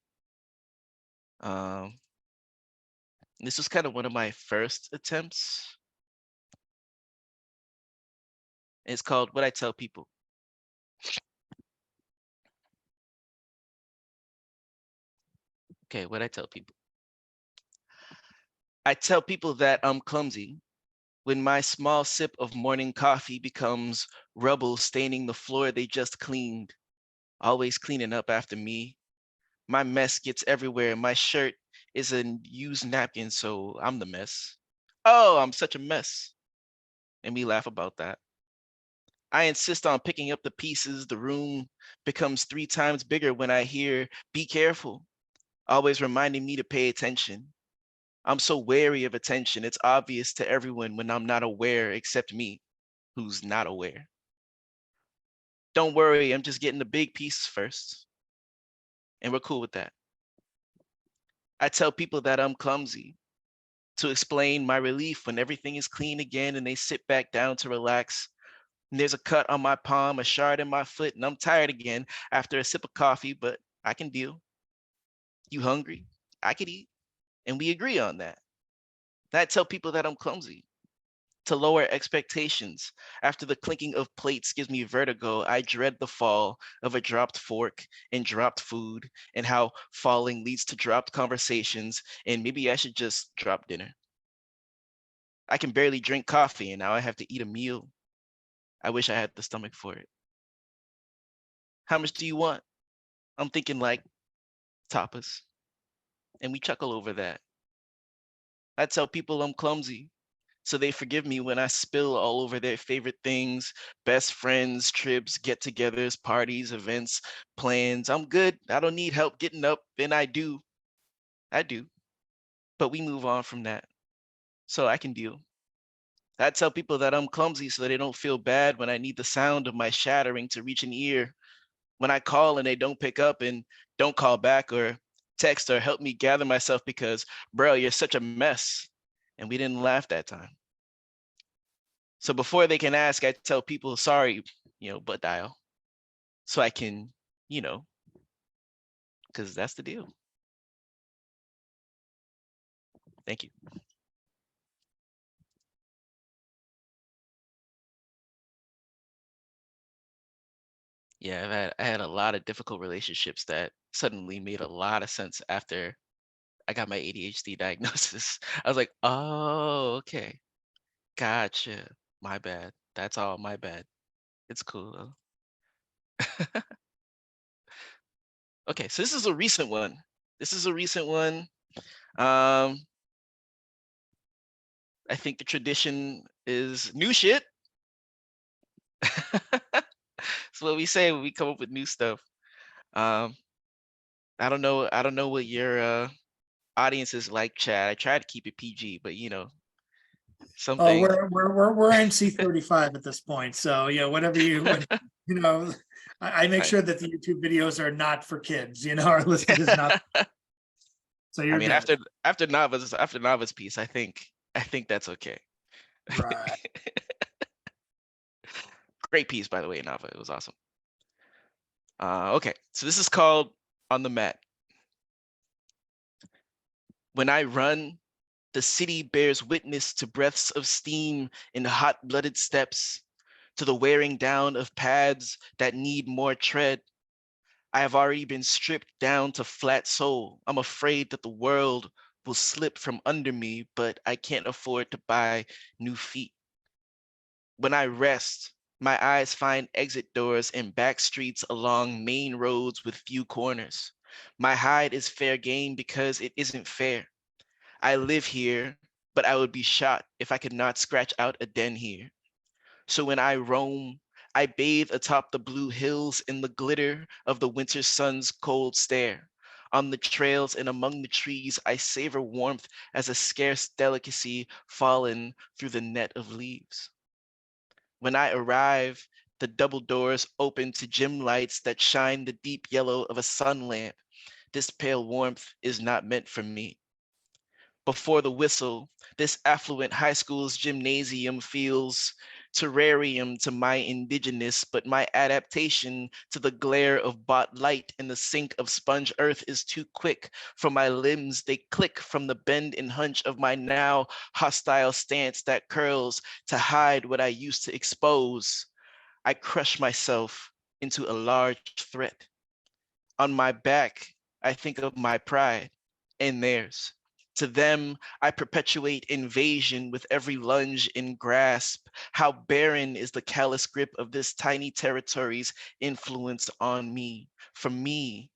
This was kind of one of my first attempts. It's called What I Tell People. Okay, what I tell people. I tell people that I'm clumsy when my small sip of morning coffee becomes rubble staining the floor they just cleaned, always cleaning up after me. My mess gets everywhere. My shirt is a used napkin, so I'm the mess. Oh, I'm such a mess. And we laugh about that. I insist on picking up the pieces. The room becomes 3 times bigger when I hear, be careful, always reminding me to pay attention. I'm so wary of attention. It's obvious to everyone when I'm not aware, except me, who's not aware. Don't worry, I'm just getting the big pieces first. And we're cool with that. I tell people that I'm clumsy to explain my relief when everything is clean again and they sit back down to relax. And there's a cut on my palm, a shard in my foot, and I'm tired again after a sip of coffee, but I can deal. You hungry? I could eat. And we agree on that. I tell people that I'm clumsy to lower expectations. After the clinking of plates gives me vertigo, I dread the fall of a dropped fork and dropped food and how falling leads to dropped conversations. And maybe I should just drop dinner. I can barely drink coffee and now I have to eat a meal. I wish I had the stomach for it. How much do you want? I'm thinking like tapas. And we chuckle over that. I tell people I'm clumsy, so they forgive me when I spill all over their favorite things, best friends, trips, get-togethers, parties, events, plans. I'm good. I don't need help getting up, and I do. But we move on from that, so I can deal. I tell people that I'm clumsy so they don't feel bad when I need the sound of my shattering to reach an ear. When I call and they don't pick up and don't call back or text or help me gather myself because, bro, you're such a mess. And we didn't laugh that time. So before they can ask, I tell people, sorry, butt dial. So I can, because that's the deal. Thank you. Yeah, I had a lot of difficult relationships that suddenly made a lot of sense after I got my ADHD diagnosis. I was like, oh, okay. Gotcha. My bad. That's all my bad. It's cool. Okay, so this is a recent one. I think the tradition is new shit. That's what we say when we come up with new stuff. Um, I don't know what your audience is like, Chad. I try to keep it PG, but some Oh, things. we're NC-35 at this point. So yeah, whatever I make sure that the YouTube videos are not for kids, are listed as not. So you're I mean, good. after Nava's piece, I think that's okay. Right. Great piece, by the way, Nava. It was awesome. Okay, so this is called On the Mat. When I run, the city bears witness to breaths of steam in hot-blooded steps, to the wearing down of pads that need more tread. I have already been stripped down to flat sole. I'm afraid that the world will slip from under me, but I can't afford to buy new feet. When I rest, my eyes find exit doors and back streets along main roads with few corners. My hide is fair game because it isn't fair. I live here, but I would be shot if I could not scratch out a den here. So when I roam, I bathe atop the blue hills in the glitter of the winter sun's cold stare. On the trails and among the trees, I savor warmth as a scarce delicacy fallen through the net of leaves. When I arrive, the double doors open to gym lights that shine the deep yellow of a sun lamp. This pale warmth is not meant for me. Before the whistle, this affluent high school's gymnasium feels terrarium to my indigenous, but my adaptation to the glare of bought light in the sink of sponge earth is too quick for my limbs. They click from the bend and hunch of my now hostile stance that curls to hide what I used to expose. I crush myself into a large threat. On my back, I think of my pride and theirs. To them, I perpetuate invasion with every lunge and grasp. How barren is the callous grip of this tiny territory's influence on me. For me,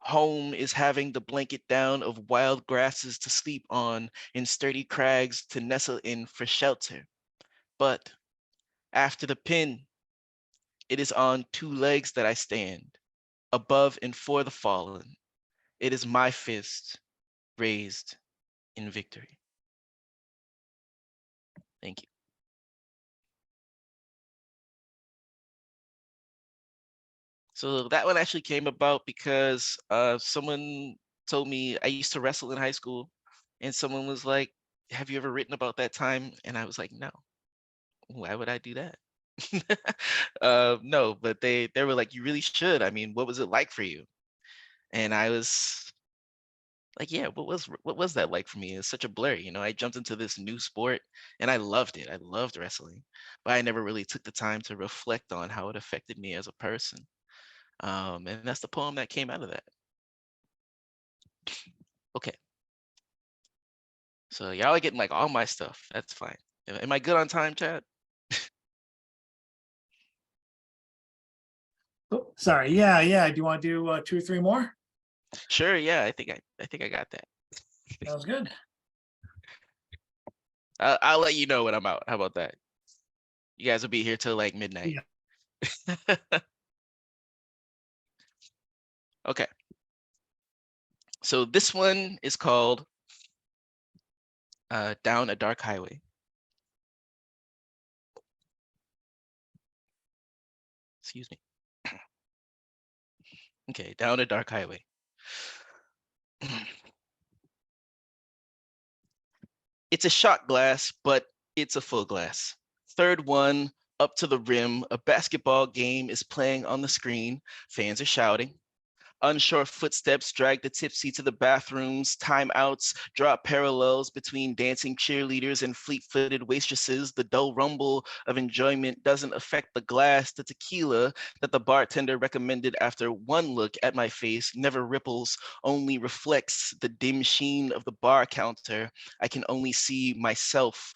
home is having the blanket down of wild grasses to sleep on and sturdy crags to nestle in for shelter. But after the pin, it is on two legs that I stand, above and for the fallen. It is my fist raised in victory. Thank you. So that one actually came about because someone told me I used to wrestle in high school, and someone was like, "Have you ever written about that time?" And I was like, "No. Why would I do that?" No, but they were like, "You really should. I mean, what was it like for you?" And I was like, yeah, what was that like for me? It's such a blur, you know. I jumped into this new sport and I loved it. I loved wrestling, but I never really took the time to reflect on how it affected me as a person. And that's the poem that came out of that. Okay, so y'all are getting like all my stuff. That's fine. Am I good on time, Chad? Oh, sorry. Yeah, yeah. Do you want to do 2 or 3 more? Sure. Yeah, I think I got that. Sounds good. I'll let you know when I'm out. How about that? You guys will be here till like midnight. Yeah. Okay. So this one is called Down a Dark Highway. Excuse me. Okay, down a dark highway. It's a shot glass, but it's a full glass. Third one up to the rim. A basketball game is playing on the screen. Fans are shouting. Unsure footsteps drag the tipsy to the bathrooms. Timeouts draw parallels between dancing cheerleaders and fleet-footed waitresses. The dull rumble of enjoyment doesn't affect the glass. The tequila that the bartender recommended after one look at my face never ripples, only reflects the dim sheen of the bar counter. I can only see myself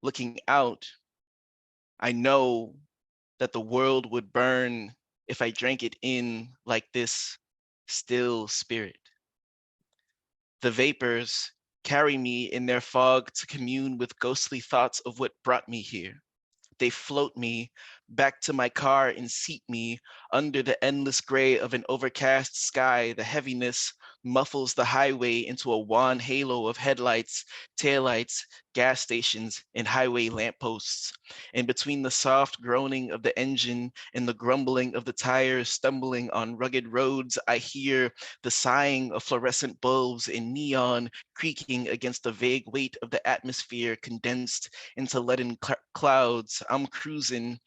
looking out. I know that the world would burn if I drank it in like this still spirit. The vapors carry me in their fog to commune with ghostly thoughts of what brought me here. They float me back to my car and seat me under the endless gray of an overcast sky. The heaviness muffles the highway into a wan halo of headlights, taillights, gas stations, and highway lampposts. And between the soft groaning of the engine and the grumbling of the tires stumbling on rugged roads, I hear the sighing of fluorescent bulbs and neon creaking against the vague weight of the atmosphere condensed into leaden clouds. I'm cruising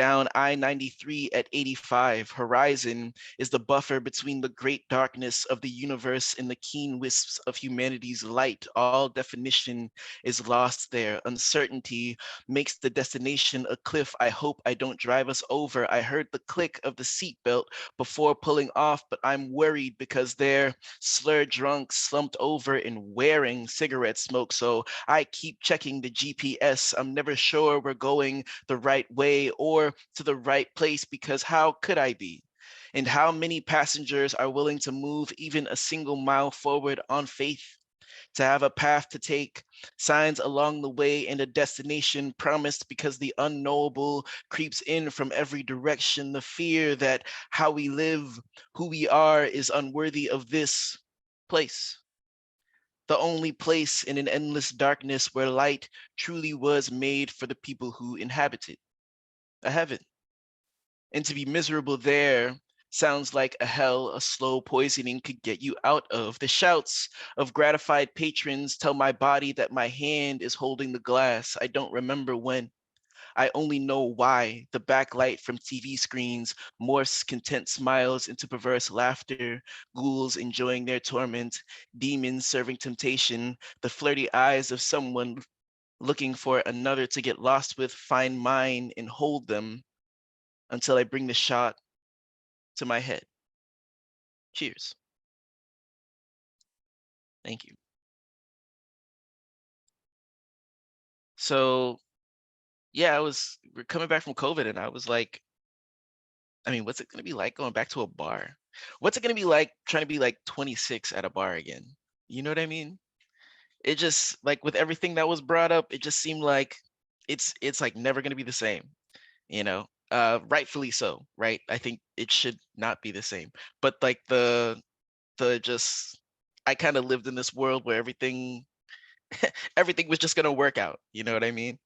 Down I-93 at 85, horizon is the buffer between the great darkness of the universe and the keen wisps of humanity's light. All definition is lost there. Uncertainty makes the destination a cliff. I hope I don't drive us over. I heard the click of the seatbelt before pulling off, but I'm worried because they're slurred drunk, slumped over, and wearing cigarette smoke. So I keep checking the GPS. I'm never sure we're going the right way or to the right place, because how could I be? And how many passengers are willing to move even a single mile forward on faith? To have a path to take, signs along the way, and a destination promised, because the unknowable creeps in from every direction. The fear that how we live, who we are, is unworthy of this place. The only place in an endless darkness where light truly was made for the people who inhabit it, a heaven. And to be miserable there sounds like a hell a slow poisoning could get you out of. The shouts of gratified patrons tell my body that my hand is holding the glass. I don't remember when. I only know why. The backlight from TV screens morphs content smiles into perverse laughter, ghouls enjoying their torment, demons serving temptation, the flirty eyes of someone looking for another to get lost with, find mine and hold them until I bring the shot to my head. Cheers. Thank you. So yeah, we're coming back from COVID, and I was like, I mean, what's it gonna be like going back to a bar? What's it gonna be like trying to be like 26 at a bar again? You know what I mean? It just, like, with everything that was brought up, it just seemed like it's like never gonna be the same, you know? Rightfully so, right? I think it should not be the same. But like the just I kind of lived in this world where everything was just gonna work out, you know what I mean?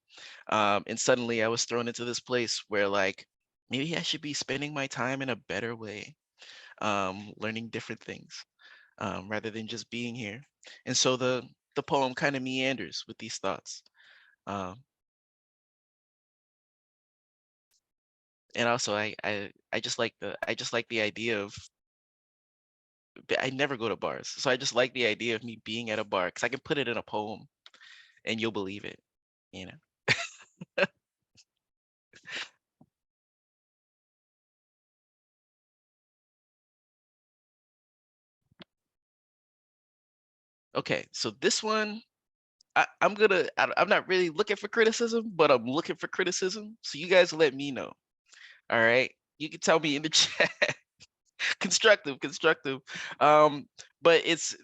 And suddenly I was thrown into this place where, like, maybe I should be spending my time in a better way, learning different things, rather than just being here. And so the poem kind of meanders with these thoughts. Um, and also I just like the idea of, I never go to bars, so I just like the idea of me being at a bar because I can put it in a poem and you'll believe it, you know. Okay, so this one, I'm not really looking for criticism, but I'm looking for criticism. So you guys let me know. All right. You can tell me in the chat. Constructive, constructive. Um, but this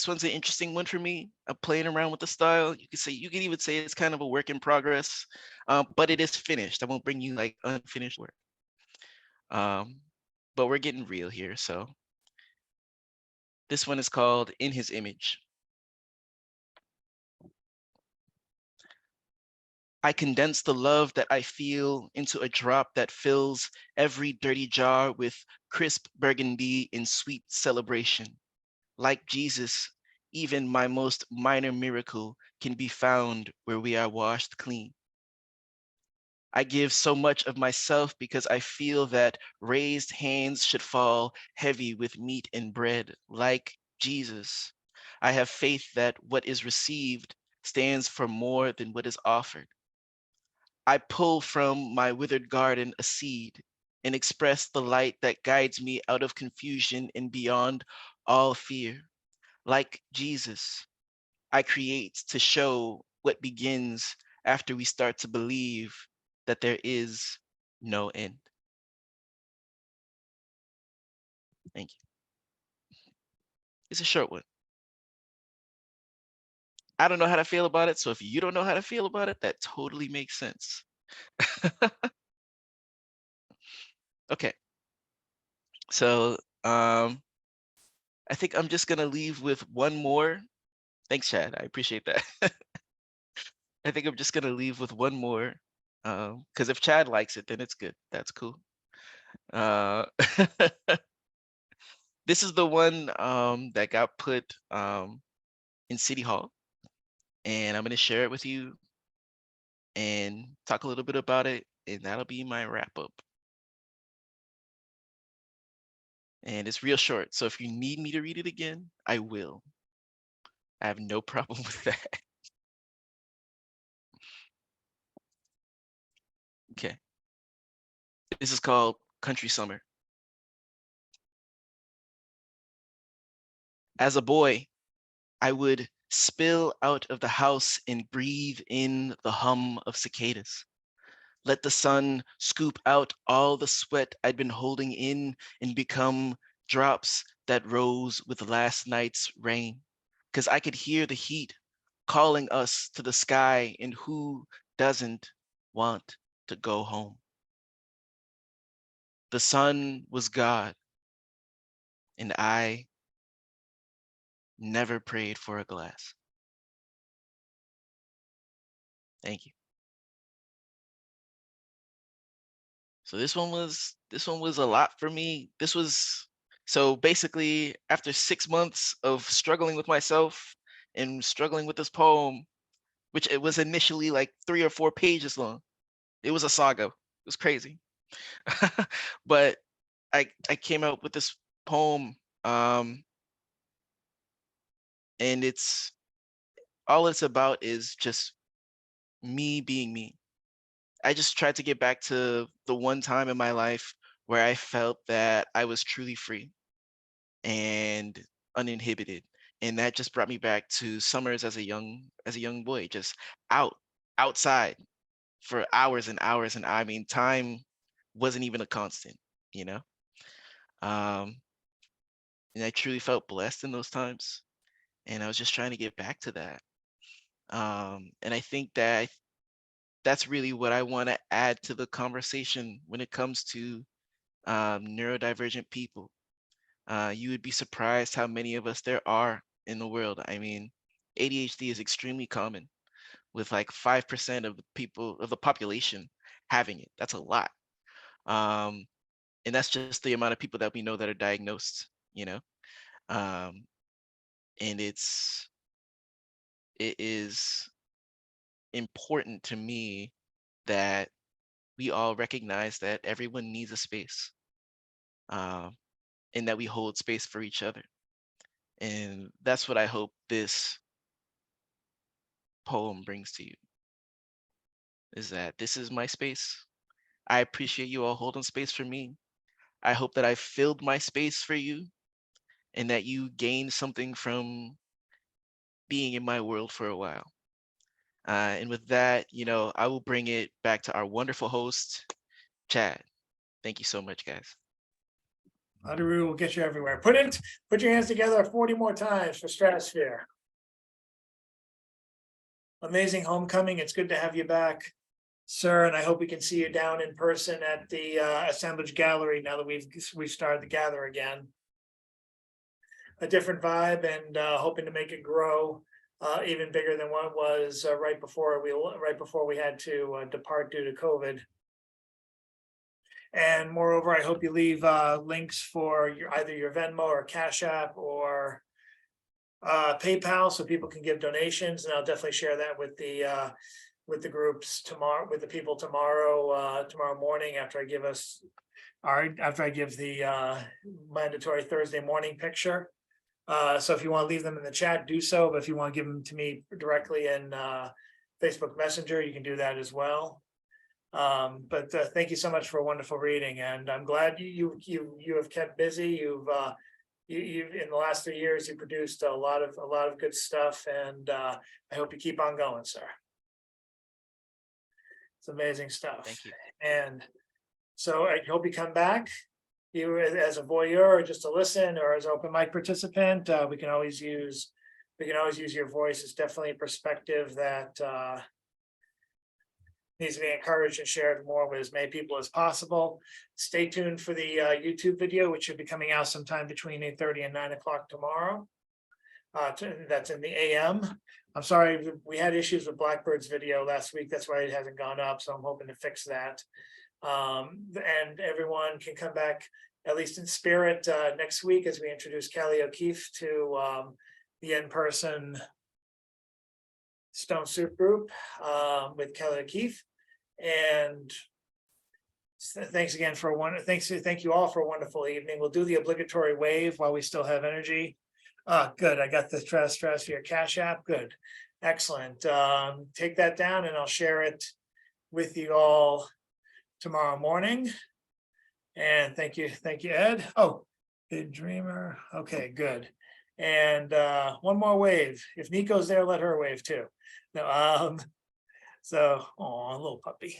one's an interesting one for me. I'm playing around with the style. You can even say it's kind of a work in progress. But it is finished. I won't bring you like unfinished work. But we're getting real here. So this one is called In His Image. I condense the love that I feel into a drop that fills every dirty jar with crisp burgundy in sweet celebration. Like Jesus, even my most minor miracle can be found where we are washed clean. I give so much of myself because I feel that raised hands should fall heavy with meat and bread. Like Jesus, I have faith that what is received stands for more than what is offered. I pull from my withered garden a seed and express the light that guides me out of confusion and beyond all fear. Like Jesus, I create to show what begins after we start to believe that there is no end. Thank you. It's a short one. I don't know how to feel about it, so if you don't know how to feel about it, that totally makes sense. Okay, so I think I'm just gonna leave with one more. Thanks, Chad. I appreciate that. I think I'm just gonna leave with one more, because if Chad likes it, then it's good. That's cool. Uh, this is the one that got put in City Hall, and I'm gonna share it with you. and talk a little bit about it, and that'll be my wrap up. And it's real short, so if you need me to read it again, I will. I have no problem with that. Okay. This is called Country Summer. As a boy, I would spill out of the house and breathe in the hum of cicadas. Let the sun scoop out all the sweat I'd been holding in and become drops that rose with last night's rain. 'Cause I could hear the heat calling us to the sky, and who doesn't want to go home? The sun was God, and I never prayed for a glass. Thank you. So this one was a lot for me. So basically after 6 months of struggling with myself and struggling with this poem, which it was initially like 3 or 4 pages long. It was a saga. It was crazy. But I came out with this poem, and all it's about is just me being me. I just tried to get back to the one time in my life where I felt that I was truly free and uninhibited. And that just brought me back to summers as a young boy, just outside for hours and hours. And I mean, time wasn't even a constant, you know? Um, and I truly felt blessed in those times. And I was just trying to get back to that. And I think that that's really what I want to add to the conversation when it comes to neurodivergent people. You would be surprised how many of us there are in the world. I mean, ADHD is extremely common, with like 5% of the people of the population having it. That's a lot. Um, and that's just the amount of people that we know that are diagnosed, you know? Um, and it is important to me that we all recognize that everyone needs a space, um, and that we hold space for each other. And that's what I hope this poem brings to you, is that this is my space. I appreciate you all holding space for me. I hope that I filled my space for you and that you gained something from being in my world for a while. And with that, I will bring it back to our wonderful host, Chad. Thank you so much, guys. Underoo will get you everywhere. Put your hands together 40 more times for Stratosphere. Amazing homecoming. It's good to have you back, sir, and I hope we can see you down in person at the assemblage gallery now that we've started to gather again. A different vibe, and hoping to make it grow even bigger than what it was right before we had to depart due to COVID. And moreover, I hope you leave links for either your Venmo or Cash App or PayPal, so people can give donations. And I'll definitely share that with the groups tomorrow, with the people tomorrow morning after I give the mandatory Thursday morning picture. So if you want to leave them in the chat, do so. But if you want to give them to me directly in Facebook Messenger, you can do that as well. But thank you so much for a wonderful reading, and I'm glad you have kept busy. You've in the last 3 years you produced a lot of good stuff, and I hope you keep on going, sir. It's amazing stuff. Thank you. And so I hope you come back, either as a voyeur or just to listen, or as an open mic participant. We can always use your voice. It's definitely a perspective that needs to be encouraged and shared more with as many people as possible. Stay tuned for the YouTube video, which should be coming out sometime between 8:30 and 9 o'clock tomorrow. That's in the AM. I'm sorry, we had issues with Blackbird's video last week. That's why it hasn't gone up. So I'm hoping to fix that. And everyone can come back, at least in spirit, next week as we introduce Callie O'Keefe to the in-person Stone Soup Group with Kelly O'Keefe. And thanks again for thank you all for a wonderful evening. We'll do the obligatory wave while we still have energy. Good. I got the Stratusfier Cash App. Good. Excellent. Take that down and I'll share it with you all tomorrow morning. And thank you, Ed. Oh, Big Dreamer. Okay, good. And one more wave. If Nico's there, let her wave too. No, so, oh, little puppy.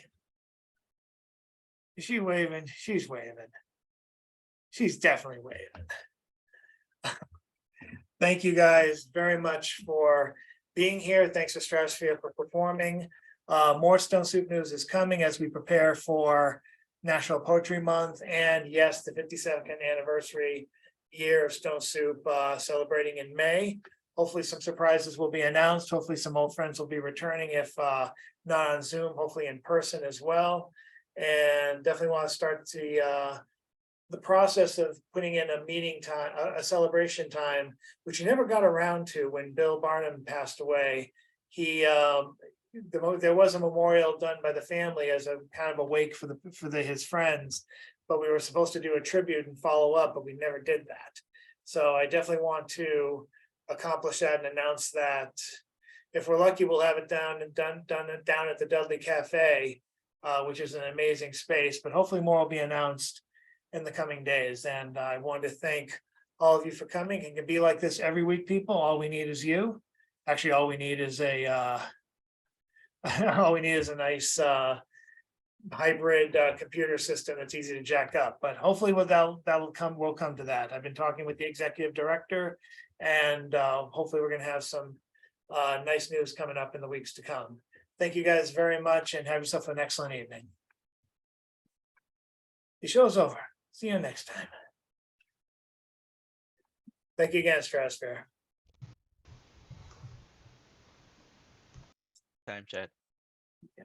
Is she waving? She's waving. She's definitely waving. Thank you guys very much for being here. Thanks to Stratosphere for performing. More Stone Soup news is coming as we prepare for National Poetry Month, and yes, the 52nd anniversary year of Stone Soup celebrating in May. Hopefully some surprises will be announced. Hopefully some old friends will be returning, if not on Zoom, hopefully in person as well. And definitely want to start the process of putting in a meeting time, a celebration time, which he never got around to when Bill Barnum passed away. There was a memorial done by the family as a kind of a wake for his friends, but we were supposed to do a tribute and follow up, but we never did that. So I definitely want to accomplish that and announce that. If we're lucky, we'll have it done at the Dudley Cafe, which is an amazing space, but hopefully more will be announced in the coming days. And I want to thank all of you for coming. It can be like this every week, people. All we need is you. Actually, all we need is a nice hybrid computer system that's easy to jack up. But hopefully we'll come to that. I've been talking with the executive director, and hopefully we're going to have some nice news coming up in the weeks to come. Thank you guys very much, and have yourself an excellent evening. The show's over. See you next time. Thank you again, Stratosphere. Time, Chad. Yeah.